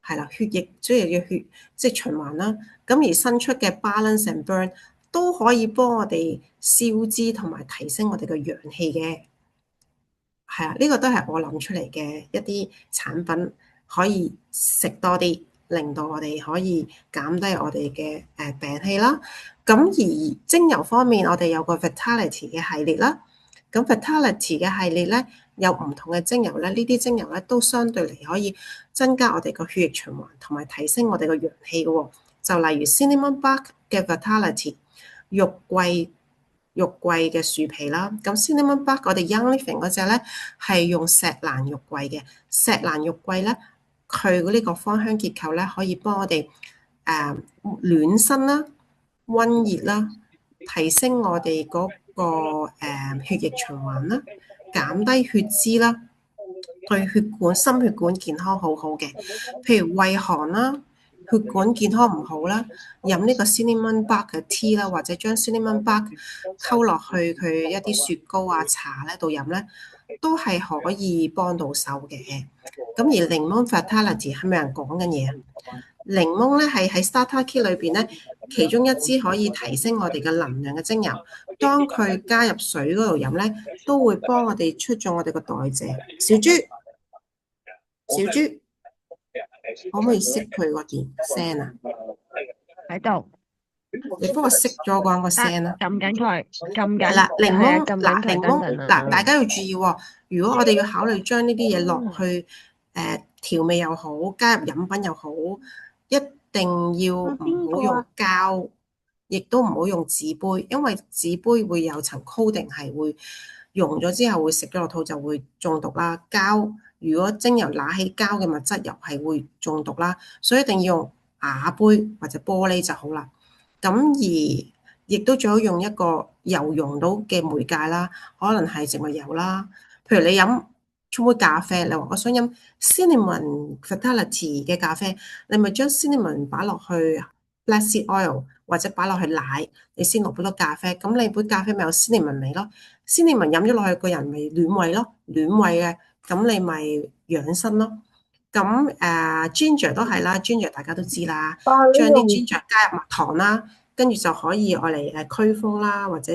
係啦，血液即係嘅血即係循環啦。咁而新出嘅 balance and burn 都可以幫我哋消脂同埋提升我哋嘅陽氣嘅。係啊，呢個都係我諗出嚟嘅一啲產品，可以食多啲，令到我哋可以減低我哋嘅病氣啦。咁而精油方面，我哋有個 Vitality 嘅系列啦。咁 Vitality 嘅系列咧，有唔同嘅精油咧，呢啲精油咧都相對嚟可以增加我哋個血液循環，同埋提升我哋個陽氣嘅喎。就例如 Cinnamon Bark 嘅 Vitality、肉桂嘅樹皮啦。咁 Cinnamon Bark 我哋 Young Living 嗰隻咧係用石蘭肉桂嘅。石蘭肉桂咧，佢呢個芳香結構咧可以幫我哋暖身啦、溫熱啦，提升我哋嗰個血液循環啦，減低血脂啦，對血管、心血管健康好好嘅。譬如胃寒啦、血管健康唔好啦，飲呢個 cinnamon bark 嘅 tea 啦，或者將 cinnamon bark 溝落去佢一啲雪糕啊、茶咧度飲咧，都係可以幫到手嘅。咁而檸檬 Vitality 係咪人講緊嘢啊？檸檬咧係喺 Starter Kit 裏邊咧，其中一支可以提升我哋嘅能量嘅精油。當佢加入水嗰度飲咧，都會幫我哋促進我哋個代謝。小豬，小豬，可唔可以熄佢個電聲啊？喺度，你幫我熄咗嗰個聲啦。撳緊佢，撳緊。係啦，檸係啊，檬撳緊佢，嗱，檸檬等陣啊。嗱，大家要注意喎。如果我哋要考慮將呢啲嘢落去調味又好，加入飲品又好，一定要唔好用膠，亦都唔好用紙杯，因為紙杯會有層 coating 係會溶咗之後會食咗落肚就會中毒啦。膠如果精油拿起膠嘅物質又係會中毒啦，所以一定要用瓦杯或者玻璃就好啦。咁而亦都最好用一個油溶到嘅媒介啦，可能係植物油啦。譬如你飲沖杯咖啡，你話我想飲 cinnamon vitality 嘅咖啡，你咪將 cinnamon 擺落去 black seed oil 或者擺落去奶，你先落杯多咖啡，咁你杯咖啡咪有 cinnamon 味咯。cinnamon 飲咗落去個人咪暖胃咯，暖胃嘅，咁你咪養生咯。咁ginger 都係啦，ginger 大家都知啦，將啲 ginger 加入蜜糖啦。跟住就可以愛嚟驅風啦，或者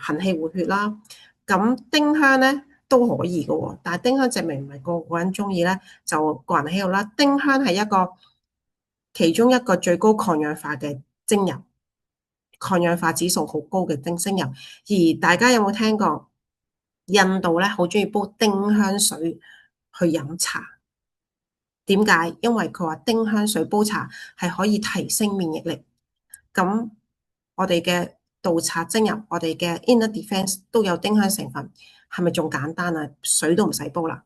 行氣活血啦。咁丁香咧都可以嘅喎，但係丁香證明唔係個個人中意咧，就個人喜好啦。丁香係一個其中一個最高抗氧化嘅精油，抗氧化指數好高嘅精油。而大家有冇聽過印度咧好中意煲丁香水去飲茶？點解？因為佢話丁香水煲茶係可以提升免疫力。咁我哋嘅杜察精油，我哋嘅 inner defense 都有丁香成分，係咪仲簡單啊？水都唔使煲啦。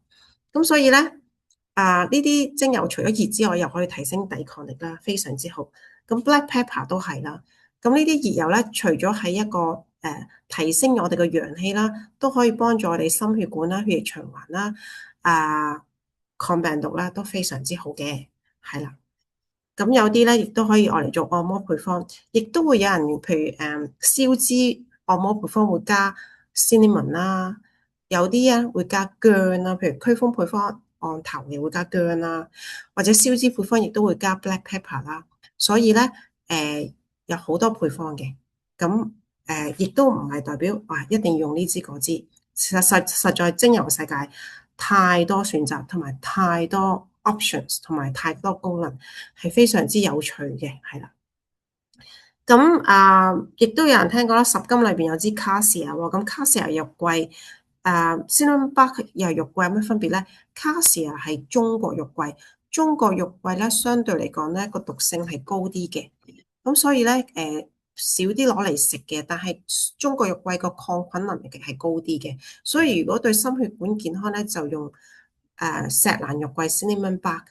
咁所以咧，呢啲精油除咗熱之外，又可以提升抵抗力啦，非常之好。咁 black pepper 都係啦。咁呢啲熱油咧，除咗係一個提升我哋嘅陽氣啦，都可以幫助我哋心血管啦、血液循環啦，抗病毒啦，都非常之好嘅，係啦。咁有啲咧，亦都可以愛嚟做按摩配方，亦都會有人譬如燒脂按摩配方會加 cinnamon 啦，有啲啊會加薑啦，譬如驅風配方按頭嘅會加薑啦，或者燒脂配方亦都會加 black pepper 啦。所以咧有好多配方嘅，咁亦都唔係代表一定要用呢支嗰支，實在精油世界太多選擇同埋太多 options 同埋太多功能，係非常之有趣嘅，係啦。咁亦都有人聽過啦，十金裏邊有支卡士亞喎，咁卡士亞肉桂cinnamon bark 又係肉桂，有咩分別咧？卡士亞係中國肉桂，中國肉桂咧相對嚟講咧個毒性係高啲嘅，咁所以咧少啲攞嚟食嘅，但係中國肉桂個抗菌能力係高啲嘅，所以如果對心血管健康咧，就用石蘭肉桂 cinnamon bark。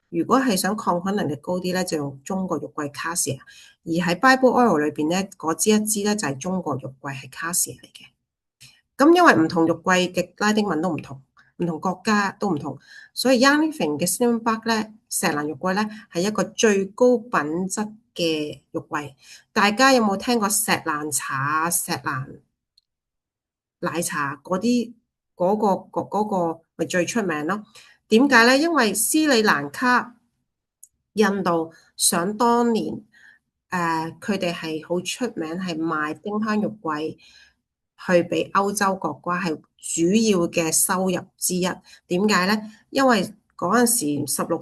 如果係想抗菌能力高啲咧，就用中國肉桂卡士亞。而喺 Bible Oil 裏邊咧，嗰支一支咧就係中國肉桂係卡士亞嚟嘅。咁因為唔同肉桂嘅拉丁文都唔同，唔同國家都唔同，所以 Young Living 嘅 cinnamon bark 咧，石蘭肉桂咧係一個最高品質嘅肉桂。大家有冇聽過石蘭茶、石蘭奶茶嗰啲嗰個咪最出名咯？點解咧？因為斯里蘭卡、印度想當年佢哋係好出名係賣丁香肉桂去俾歐洲國家，係主要嘅收入之一。點解咧？因為嗰陣時15、16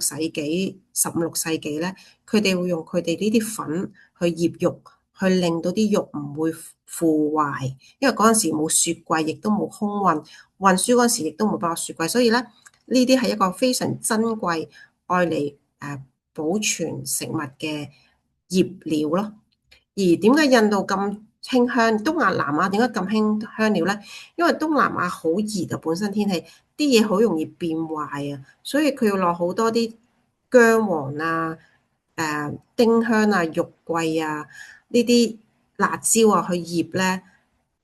世紀咧，佢哋會用佢哋呢啲粉去醃肉，去令到啲肉唔會腐壞。因為嗰陣時冇雪櫃，亦都冇空運，運輸嗰陣時亦都冇包雪櫃，所以咧呢啲係一個非常珍貴愛嚟保存食物嘅醃料咯。而點解印度咁興香？東南亞點解咁興香料咧？因為東南亞好熱啊，本身天氣啲嘢好容易變壞啊，所以佢要落好多啲薑黃啊、丁香啊、肉桂啊呢啲辣椒啊去醃咧，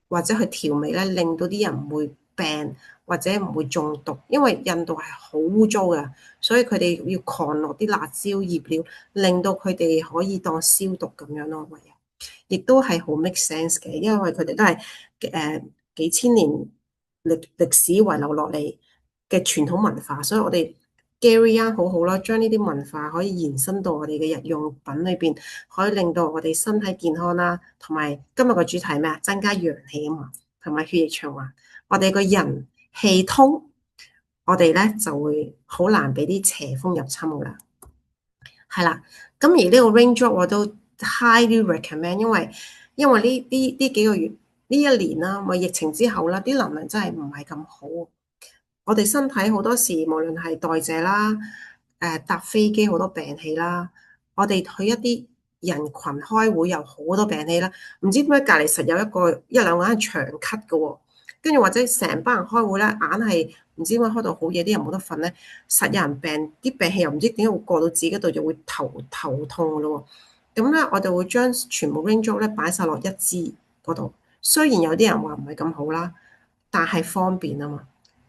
或者去調味咧，令到啲人唔會病或者唔會中毒。因為印度係好污糟嘅，所以佢哋要狂落啲辣椒醃料，令到佢哋可以當消毒咁樣咯。亦都係好 make sense 嘅，因為佢哋都係幾千年歷史遺留落嚟嘅傳統文化，所以我哋 Gary 好好啦，將呢啲文化可以延伸到我哋嘅日用品裏邊，可以令到我哋身體健康啦，同埋今日個主題係咩啊？增加陽氣啊嘛，同埋血液循環，我哋個人氣通，我哋咧就會好難俾啲邪風入侵噶啦。係啦，咁而呢個 Rain Drop 我都 highly recommend，因為呢幾個月呢一年啦，咪疫情之後啦，啲能量真係唔係咁好。我哋身體好多時無論係代謝啦，搭飛機好多病氣啦，我哋去一啲人群開會有好多病氣啦，唔知點解隔離實有一兩個人係長咳嘅喎，跟住或者成班人開會咧，硬係唔知點解開到好夜，啲人冇得瞓咧，實有人病，啲病氣又唔知點解會過到自己度，就會頭痛嘅咯喎。咁咧，我哋會將全部 Rain Drop 咧擺晒落一支嗰度。雖然有啲人話唔係咁好啦，但係方便啊嘛。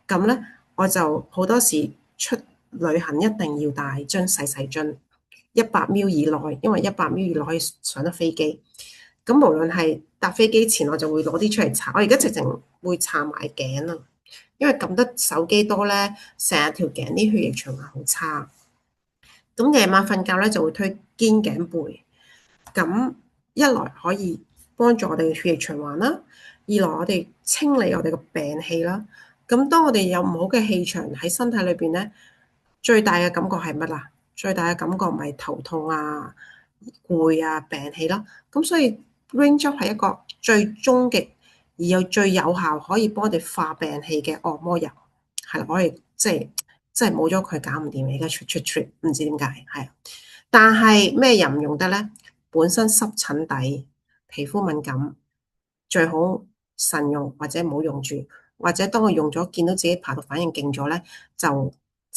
咁咧，我就好多時出旅行一定要帶樽細樽，100ml 以內，因為100ml以內可以上得飛機。咁無論係搭飛機前，我就會攞啲出嚟搽。我而家直情會搽埋頸啊，因為撳得手機多咧，成日條頸啲血液循環好差。咁夜晚瞓覺咧就會推肩頸背，咁一來可以幫助我哋嘅血液循環啦，二來我哋清理我哋個病氣啦。咁當我哋有唔好嘅氣場喺身體裏邊咧，最大嘅感覺係乜啊？最大嘅感覺咪頭痛啊、攰啊、病氣啦。咁所以 Rain Drop 係一個最終極而又最有效可以幫我哋化病氣嘅按摩油，係啦，可以即係冇咗佢搞唔掂，而家出 trip 唔知點解係。但係咩人唔用得咧？本身濕疹底、皮膚敏感，最好慎用或者唔好用住。或者當我用咗，見到自己排毒反應勁咗咧，就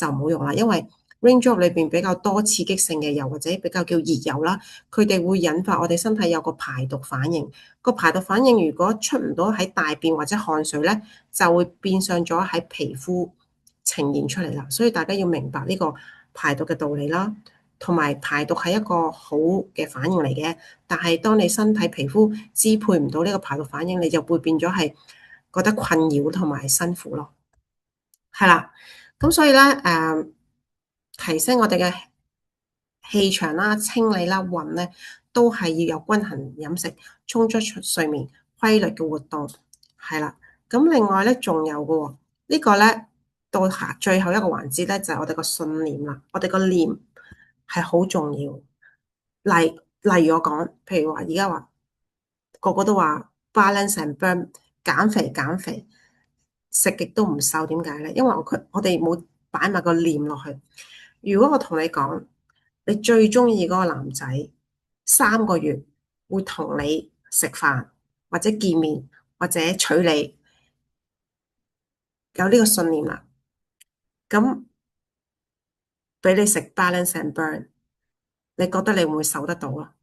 唔好用啦。因為 Rain Drop 裏邊比較多刺激性嘅油，或者比較叫熱油啦，佢哋會引發我哋身體有個排毒反應。個排毒反應如果出唔到喺大便或者汗水咧，就會變相咗喺皮膚呈現出嚟啦。所以大家要明白呢個排毒嘅道理啦，同埋排毒係一個好嘅反應嚟嘅。但係當你身體皮膚支配唔到呢個排毒反應，你就會變咗係覺得困擾同埋辛苦咯。係啦，咁所以咧提升我哋嘅氣場啦、清理啦、運咧，都係要有均衡飲食、充足睡眠、規律嘅活動，係啦。咁另外咧，仲有嘅喎，呢個咧到下最後一個環節咧，就係我哋個信念啦。我哋個念係好重要。例如我講，譬如話而家話個個都話 balance and burn，減肥，食極都唔瘦，點解咧？因為我哋冇擺埋個念落去。如果我同你講，你最中意嗰個男仔3個月會同你食飯或者見面或者娶你，有呢個信念啦，咁俾你食 balance and burn，你覺得你會唔會受得到啊？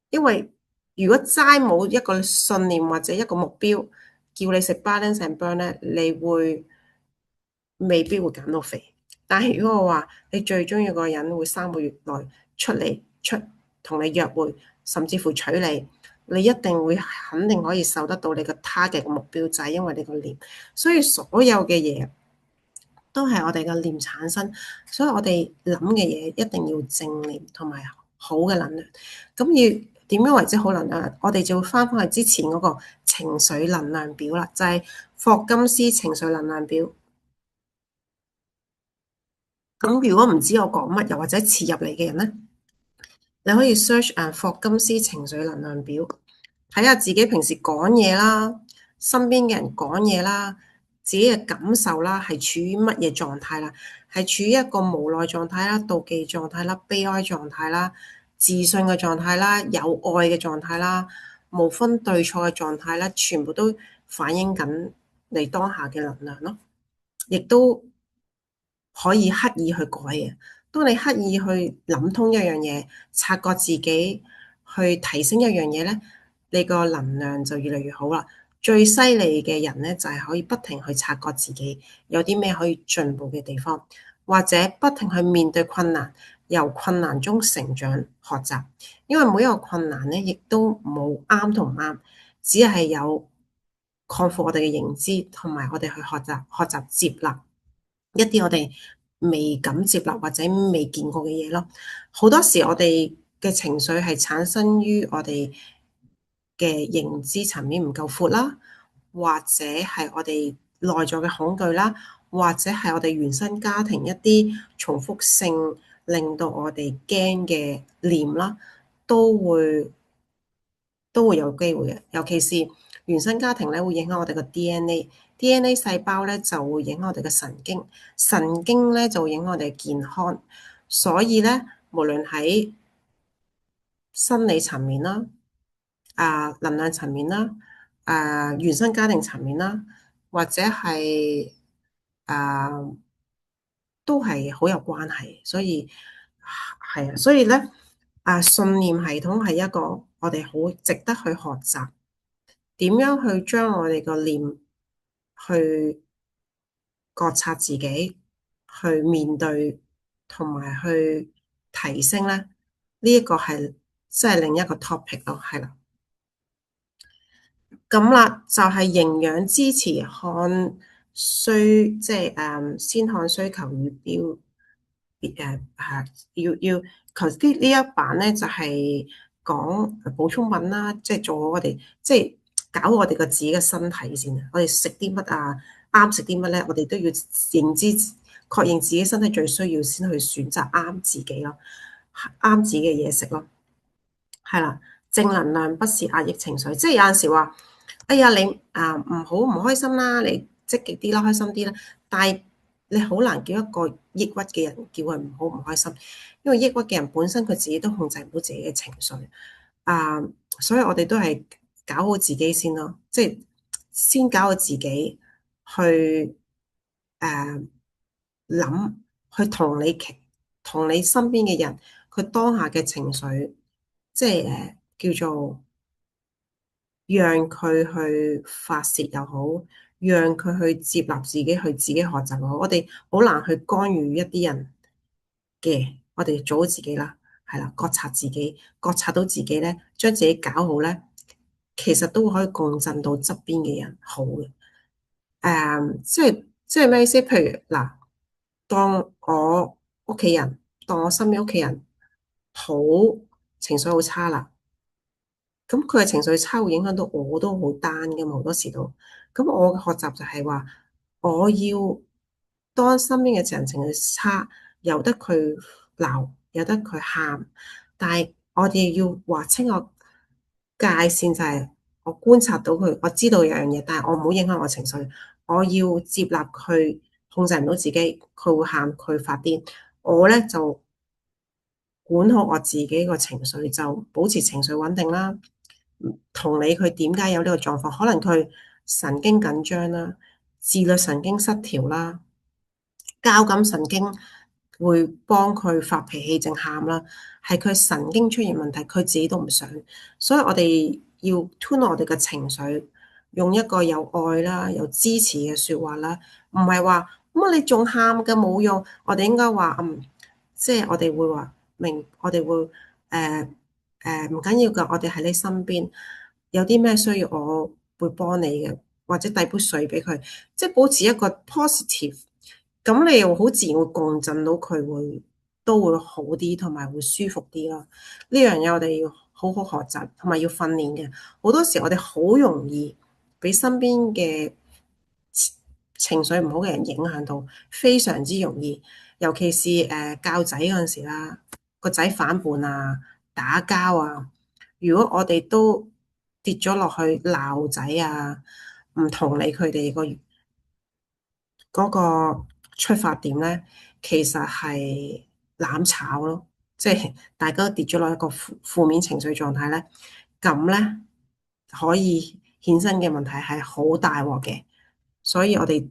因為如果齋冇一個信念或者一個目標，叫你食 balance and burn 咧，你未必會減到肥。但係如果我話你最中意嗰個人會3個月內出同你約會，甚至乎娶你，你一定會肯定可以受得到你個 target 嘅目標，就係因為你個念。所以所有嘅嘢都係我哋嘅念產生，所以我哋諗嘅嘢一定要正念同埋好嘅能量。咁要點樣為之好能量？我哋就會翻返去之前嗰個情緒能量表啦，就係霍金斯情緒能量表。咁如果唔知我講乜，又或者遲入嚟嘅人咧，你可以 search 霍金斯情緒能量表，睇下自己平時講嘢啦，身邊嘅人講嘢啦，自己嘅感受啦，係處於乜嘢狀態啦？係處於一個無奈狀態啦、妒忌狀態啦、悲哀狀態啦、自信嘅狀態啦、有愛嘅狀態啦、無分對錯嘅狀態啦，全部都反映緊你當下嘅能量咯，亦都可以刻意去改嘅。當你刻意去諗通一樣嘢，察覺自己去提升一樣嘢咧，你個能量就越嚟越好啦。最犀利嘅人咧，就係可以不停去察覺自己有啲咩可以進步嘅地方，或者不停去面對困難，由困難中成長學習。因為每一個困難咧，亦都冇啱同唔啱，只係有擴闊我哋嘅認知，同埋我哋去學習接納一啲我哋未敢接納或者未見過嘅嘢咯。好多時我哋嘅情緒係產生於我哋嘅認知層面唔夠闊啦，或者係我哋內在嘅恐懼啦，或者係我哋原生家庭一啲重複性令到我哋驚嘅念啦，都會都會有機會嘅。尤其是原生家庭咧，會影響我哋嘅 DNA，DNA 細胞咧就會影響我哋嘅神經，神經咧就會影響我哋嘅健康。所以咧，無論喺生理層面啦、能量層面啦、原生家庭層面啦，或者係啊、都係好有關係。所以係啊，所以咧信念系統係一個我哋好值得去學習。點樣去將我哋個念去覺察自己，去面對同埋去提升咧？呢一個係即係另一個 topic 咯，係啦。咁啦，就係營養支持看需，即係先看需求與標，要求呢一版咧就係講補充品啦，即係做好我哋即係搞我哋個自己嘅身體先啊！我哋食啲乜啊？啱食啲乜咧？我哋都要確認自己身體最需要先去選擇啱自己咯，啱自己嘅嘢食咯。係啦，正能量不是壓抑情緒，即係有陣時話，哎呀你唔開心啦，你積極啲啦，開心啲啦。但係你好難叫一個抑鬱嘅人叫佢唔開心，因為抑鬱嘅人本身佢自己都控制唔到自己嘅情緒啊，所以我哋都係搞好自己先咯，即係先搞好自己去諗，去同你身邊嘅人，佢當下嘅情緒。即係叫做讓佢去發泄又好，讓佢去接納自己，去自己學習咯。我哋好難去干預一啲人嘅，我哋做好自己啦，係啦，覺察自己，覺察到自己咧，將自己搞好咧，其實都可以共振到側邊嘅人好嘅。即係咩意思？譬如嗱，當我屋企人，當我身邊屋企人好情緒好差啦。咁佢嘅情緒差會影響到我都好 down 㗎嘛，好多時都。咁我嘅學習就係話，我要當身邊嘅人情緒差，由得佢鬧，由得佢喊，但係我哋要劃清個界線，就係我觀察到佢，我知道有樣嘢，但係我唔好影響我情緒，我要接納佢，控制唔到自己，佢會喊，佢發癲，我咧就管好我自己個情緒，就保持情緒穩定啦。同理佢點解有呢個狀況，可能佢神經緊張啦，自律神經失調啦，交感神經會幫佢發脾氣、正喊啦，係佢神經出現問題，佢自己都唔想，所以我哋要 tune 我哋嘅情緒，用一個有愛啦、有支持嘅説話啦，唔係話咁啊你仲喊嘅冇用，我哋應該話即係我哋會話明，我哋會唔緊要㗎，我哋喺你身邊，有啲咩需要我會幫你嘅，或者遞杯水俾佢，即係保持一個 positive。咁你又好自然會共振到佢會都會好啲，同埋會舒服啲咯。呢樣嘢我哋要好好學習，同埋要訓練嘅。好多時我哋好容易俾身邊嘅情緒唔好嘅人影響到，非常之容易。尤其是教仔嗰陣時啦，個仔反叛啊、打交啊，如果我哋都跌咗落去鬧仔啊，唔同理佢哋嗰個出發點咧，其實係攬炒咯，即係大家都跌咗落一個負面情緒狀態咧，咁咧可以衍生嘅問題係好大鑊嘅，所以我哋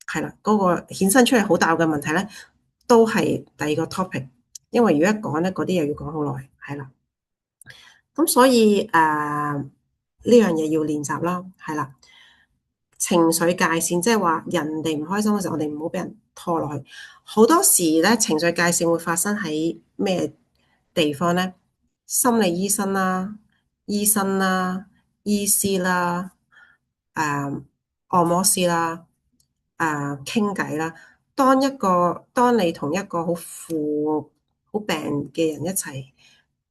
係啦，嗰個衍生出嚟好大嘅問題咧，都係第二個 topic，因為如果一講咧，嗰啲又要講好耐，係啦，咁所以呢樣嘢要練習啦，係啦。情緒界線，即係話人哋唔開心嘅時候，我哋唔好俾人拖落去。好多時咧，情緒界線會發生喺咩地方咧？心理醫生啦、醫生啦、醫師啦、按摩師啦、傾偈啦。當你同一個好病嘅人一齊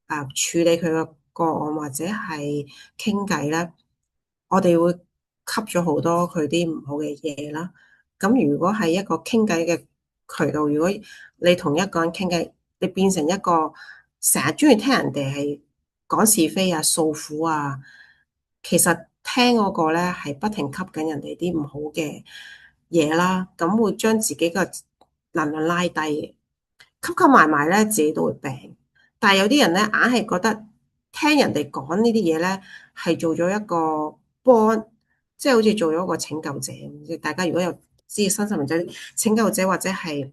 處理佢嘅個案或者係傾偈咧，我哋會吸咗好多佢啲唔好嘅嘢啦。咁如果係一個傾偈嘅渠道，如果你同一個人傾偈，你變成一個成日中意聽人哋係講是非啊、訴苦啊，其實聽嗰個咧係不停吸緊人哋啲唔好嘅嘢啦，咁會將自己嘅能量拉低嘅，吸埋埋咧自己都會病。但係有啲人咧硬係覺得聽人哋講呢啲嘢咧係做咗一個幫，即係好似做咗一個拯救者。即係大家如果有知新新聞仔拯救者或者係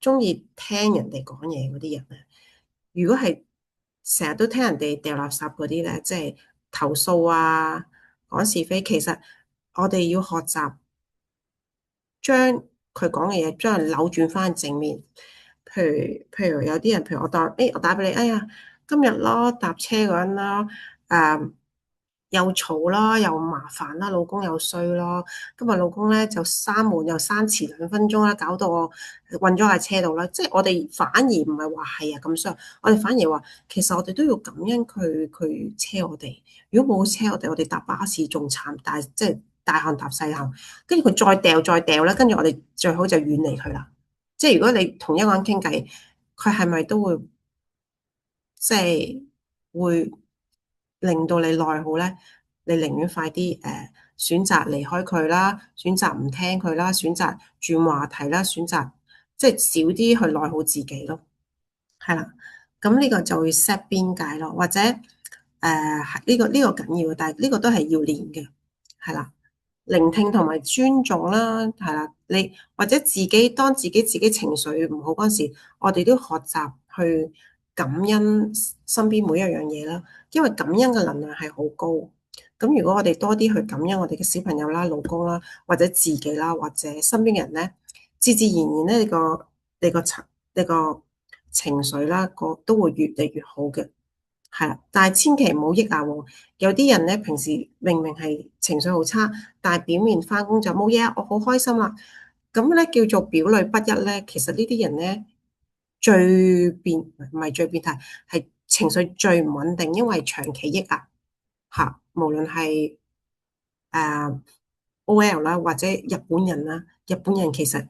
中意聽人哋講嘢嗰啲人咧，如果係成日都聽人哋掉垃圾嗰啲咧，即係投訴啊、講是非，其實我哋要學習將佢講嘅嘢將佢扭轉翻正面。譬如有啲人，譬如我打俾你，哎呀，今日咯搭車嗰陣啦，又嘈啦，又麻煩啦，老公又衰咯。今日老公咧就閂門又閂遲2分鐘啦，搞到我困咗喺車度啦。即係我哋反而唔係話係啊咁衰，我哋反而話其實我哋都要感恩佢車我哋。如果冇車我哋搭巴士仲慘，即係大汗搭細汗，跟住佢再掉咧，跟住我哋最好就遠離佢啦。即係如果你同一個人傾偈，佢係咪都會即係會令到你內耗咧？你寧願快啲選擇離開佢啦，選擇唔聽佢啦，選擇轉話題啦，選擇即係少啲去內耗自己咯。係啦，咁呢個就會 set 邊界咯，或者呢個緊要，但係呢個都係要練嘅，係啦。聆聽同埋尊重啦，係啦，你或者當自己情緒唔好嗰陣時，我哋都學習去感恩身邊每一樣嘢啦，因為感恩嘅能量係好高。咁如果我哋多啲去感恩我哋嘅小朋友啦、老公啦，或者自己啦，或者身邊嘅人咧，自自然然咧，你個情緒啦，都會越嚟越好嘅。係啦，但係千祈唔好抑壓喎。有啲人咧，平時明明係情緒好差，但係表面翻工就冇嘢，我好開心啦。咁咧叫做表裏不一咧。其實呢啲人咧唔係最變態，係情緒最唔穩定，因為長期抑壓嚇，無論係誒 OL 啦，或者日本人啦，日本人其實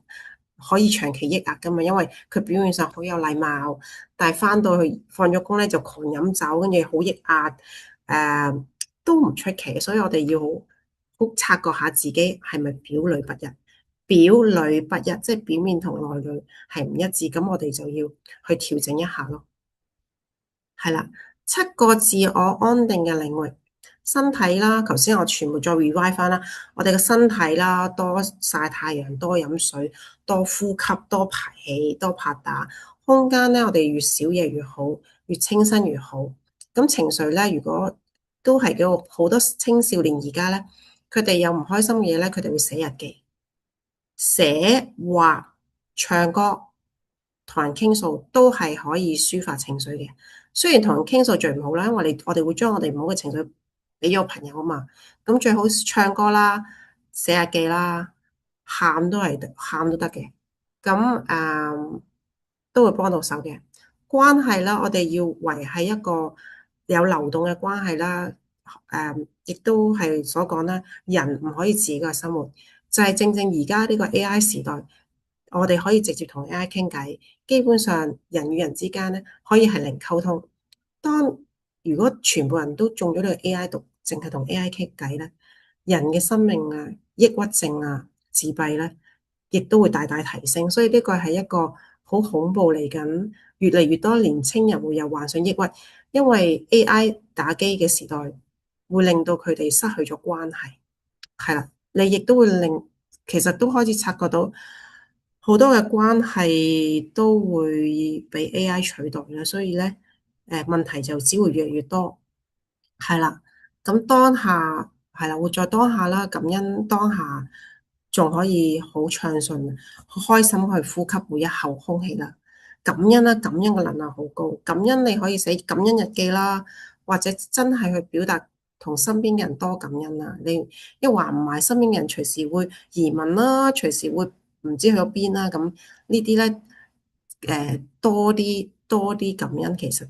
可以長期抑壓噶嘛，因為佢表面上好有禮貌，但係翻到去放咗工咧就狂飲酒，跟住好抑壓，都唔出奇。所以我哋要好察覺下自己係咪表裏不一，表裏不一即係表面同內裏係唔一致，咁我哋就要去調整一下咯。係啦，七個自我安定嘅領域，身體啦，頭先我全部再 revise 翻啦，我哋嘅身體啦，多曬太陽，多飲水，多呼吸，多排氣，多拍打。空間咧，我哋越少嘢越好，越清新越好。咁情緒咧，如果都係嘅，好多青少年而家咧，佢哋有唔開心嘅嘢咧，佢哋會寫日記。寫、畫、唱歌、同人傾訴都係可以抒發情緒嘅。雖然同人傾訴最唔好啦，因為我哋會將我哋唔好嘅情緒俾咗朋友啊嘛。咁最好唱歌啦、寫日記啦、喊都得嘅。咁都會幫到手嘅。關係啦，我哋要維係一個有流動嘅關係啦。亦都係所講啦，人唔可以自己嘅生活。就係正正而家呢個 AI 時代，我哋可以直接同 AI 傾偈，基本上人與人之間咧可以係零溝通。當如果全部人都中咗呢個 AI 毒，淨係同 AI 傾偈咧，人嘅生命啊、抑鬱症啊、自閉咧，亦都會大大提升。所以呢個係一個好恐怖嚟緊，越嚟越多年青人會有患上抑鬱，因為 AI 打機嘅時代會令到佢哋失去咗關係。係啦，你亦都會其實都開始察覺到好多嘅關係都會被 AI 取代啦，所以咧，問題就只會越嚟越多。係啦，咁當下係啦，活在當下啦，感恩當下，仲可以好暢順、好開心去呼吸每一口空氣啦。感恩啦，感恩嘅能量好高，感恩你可以寫感恩日記啦，或者真係去表達同身邊嘅人多感恩啦。你一話唔埋，身邊嘅人隨時會移民啦，隨時會唔知去咗邊啦。咁呢啲咧，多啲感恩，其實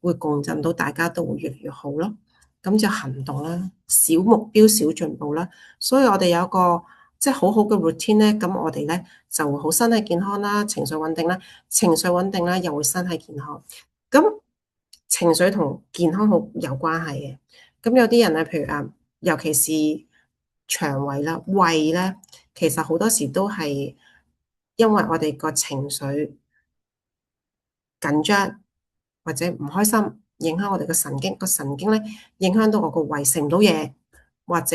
會共振到大家都會越嚟越好咯。咁就行動啦，小目標小進步啦。所以我哋有一個即係好好嘅 routine 咧，咁我哋咧就會好身體健康啦，情緒穩定啦，情緒穩定啦，又會身體健康。咁情緒同健康好有關係嘅。咁有啲人咧，譬如尤其是腸胃啦、胃咧，其實好多時都係因為我哋個情緒緊張或者唔開心，影響我哋個神經，個神經咧影響到我個胃食唔到嘢，或者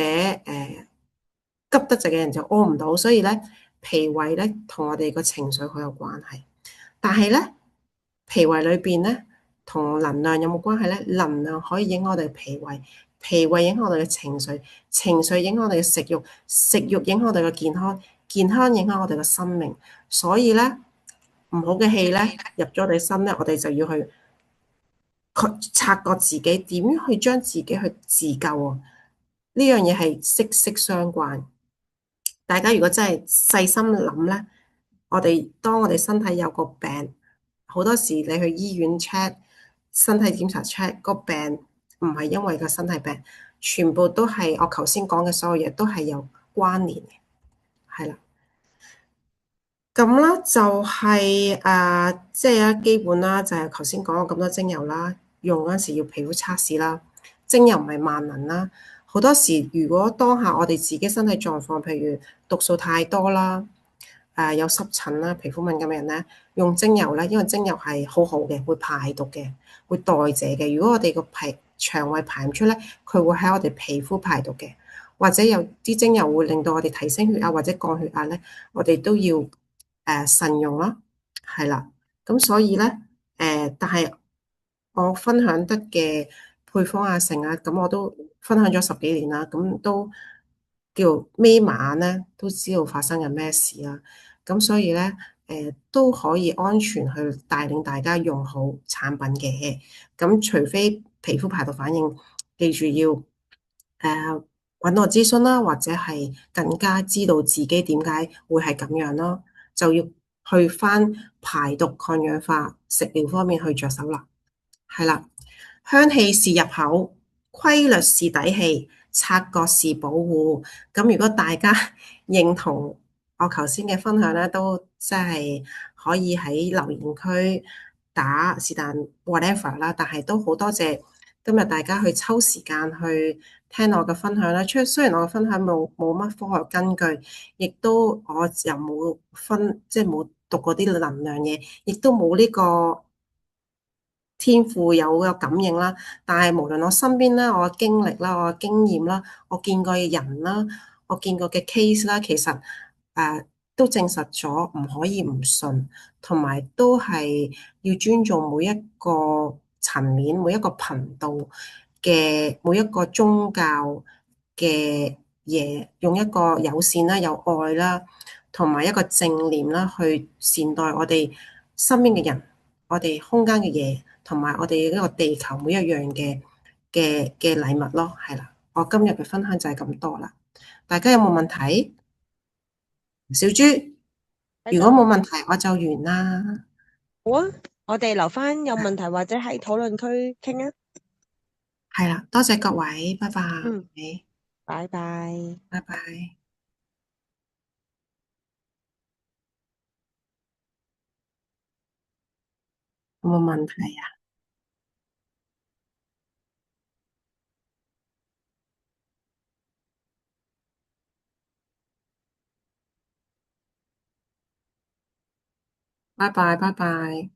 急得滯嘅人就屙唔到，所以咧脾胃咧同我哋個情緒好有關係。但係咧脾胃裏邊咧同能量有冇關係咧？能量可以影響我哋脾胃，脾胃影響我哋嘅情緒，情緒影響我哋嘅食慾，食慾影響我哋嘅健康，健康影響我哋嘅生命。所以咧唔好嘅氣咧入咗我哋心咧，我哋就要去察覺自己點樣去將自己去自救啊！呢樣嘢係息息相關。大家如果真係細心諗咧，當我哋身體有個病，好多時你去醫院 check 身體檢查 check 個病，唔係因為個身體病，全部都係我頭先講嘅所有嘢都係有關聯嘅，係啦。咁啦，就係即係基本啦，就係頭先講咗咁多精油啦，用嗰陣時要皮膚測試啦。精油唔係萬能啦，好多時如果當下我哋自己身體狀況，譬如毒素太多啦，有濕疹啦、皮膚敏感嘅人咧，用精油咧，因為精油係好好嘅，會排毒嘅，會代謝嘅。如果我哋個腸胃排唔出咧，佢會喺我哋皮膚排毒嘅，或者有啲精油會令到我哋提升血壓或者降血壓咧，我哋都要慎用啦，係啦。咁所以咧但係我分享得嘅配方啊成啊，咁我都分享咗10幾年啦，咁都叫眯埋眼咧，都知道發生緊咩事啦。咁所以咧，都可以安全去帶領大家用好產品嘅。咁除非皮膚排毒反應，記住要誒揾我諮詢啦，或者係更加知道自己點解會係咁樣咯，就要去翻排毒抗氧化食療方面去着手啦。係啦，香氣是入口，規律是底氣，察覺是保護。咁如果大家認同我頭先嘅分享咧，都即係可以喺留言區打是但 whatever 啦。但係都好多謝今日大家去抽時間去聽我嘅分享啦。雖然我嘅分享冇乜科學根據，亦都我又冇即係冇讀過啲能量嘢，亦都冇呢個天賦有個感應啦，但係無論我身邊啦、我嘅經歷啦、我嘅經驗啦、我見過嘅人啦、我見過嘅 case 啦，其實都證實咗唔可以唔信，同埋都係要尊重每一個層面、每一個頻道嘅每一個宗教嘅嘢，用一個友善啦、有愛啦，同埋一個正念啦，去善待我哋身邊嘅人、我哋空間嘅嘢。同埋我哋呢個地球每一樣嘅禮物咯，係啦。我今日嘅分享就係咁多啦。大家有冇問題？小豬，如果喺度。冇問題，我就完啦。好啊，我哋留翻有問題或者喺討論區傾啊。係啦，多謝各位，拜拜，嗯，拜拜。拜拜。有冇問題啊？拜拜，拜拜。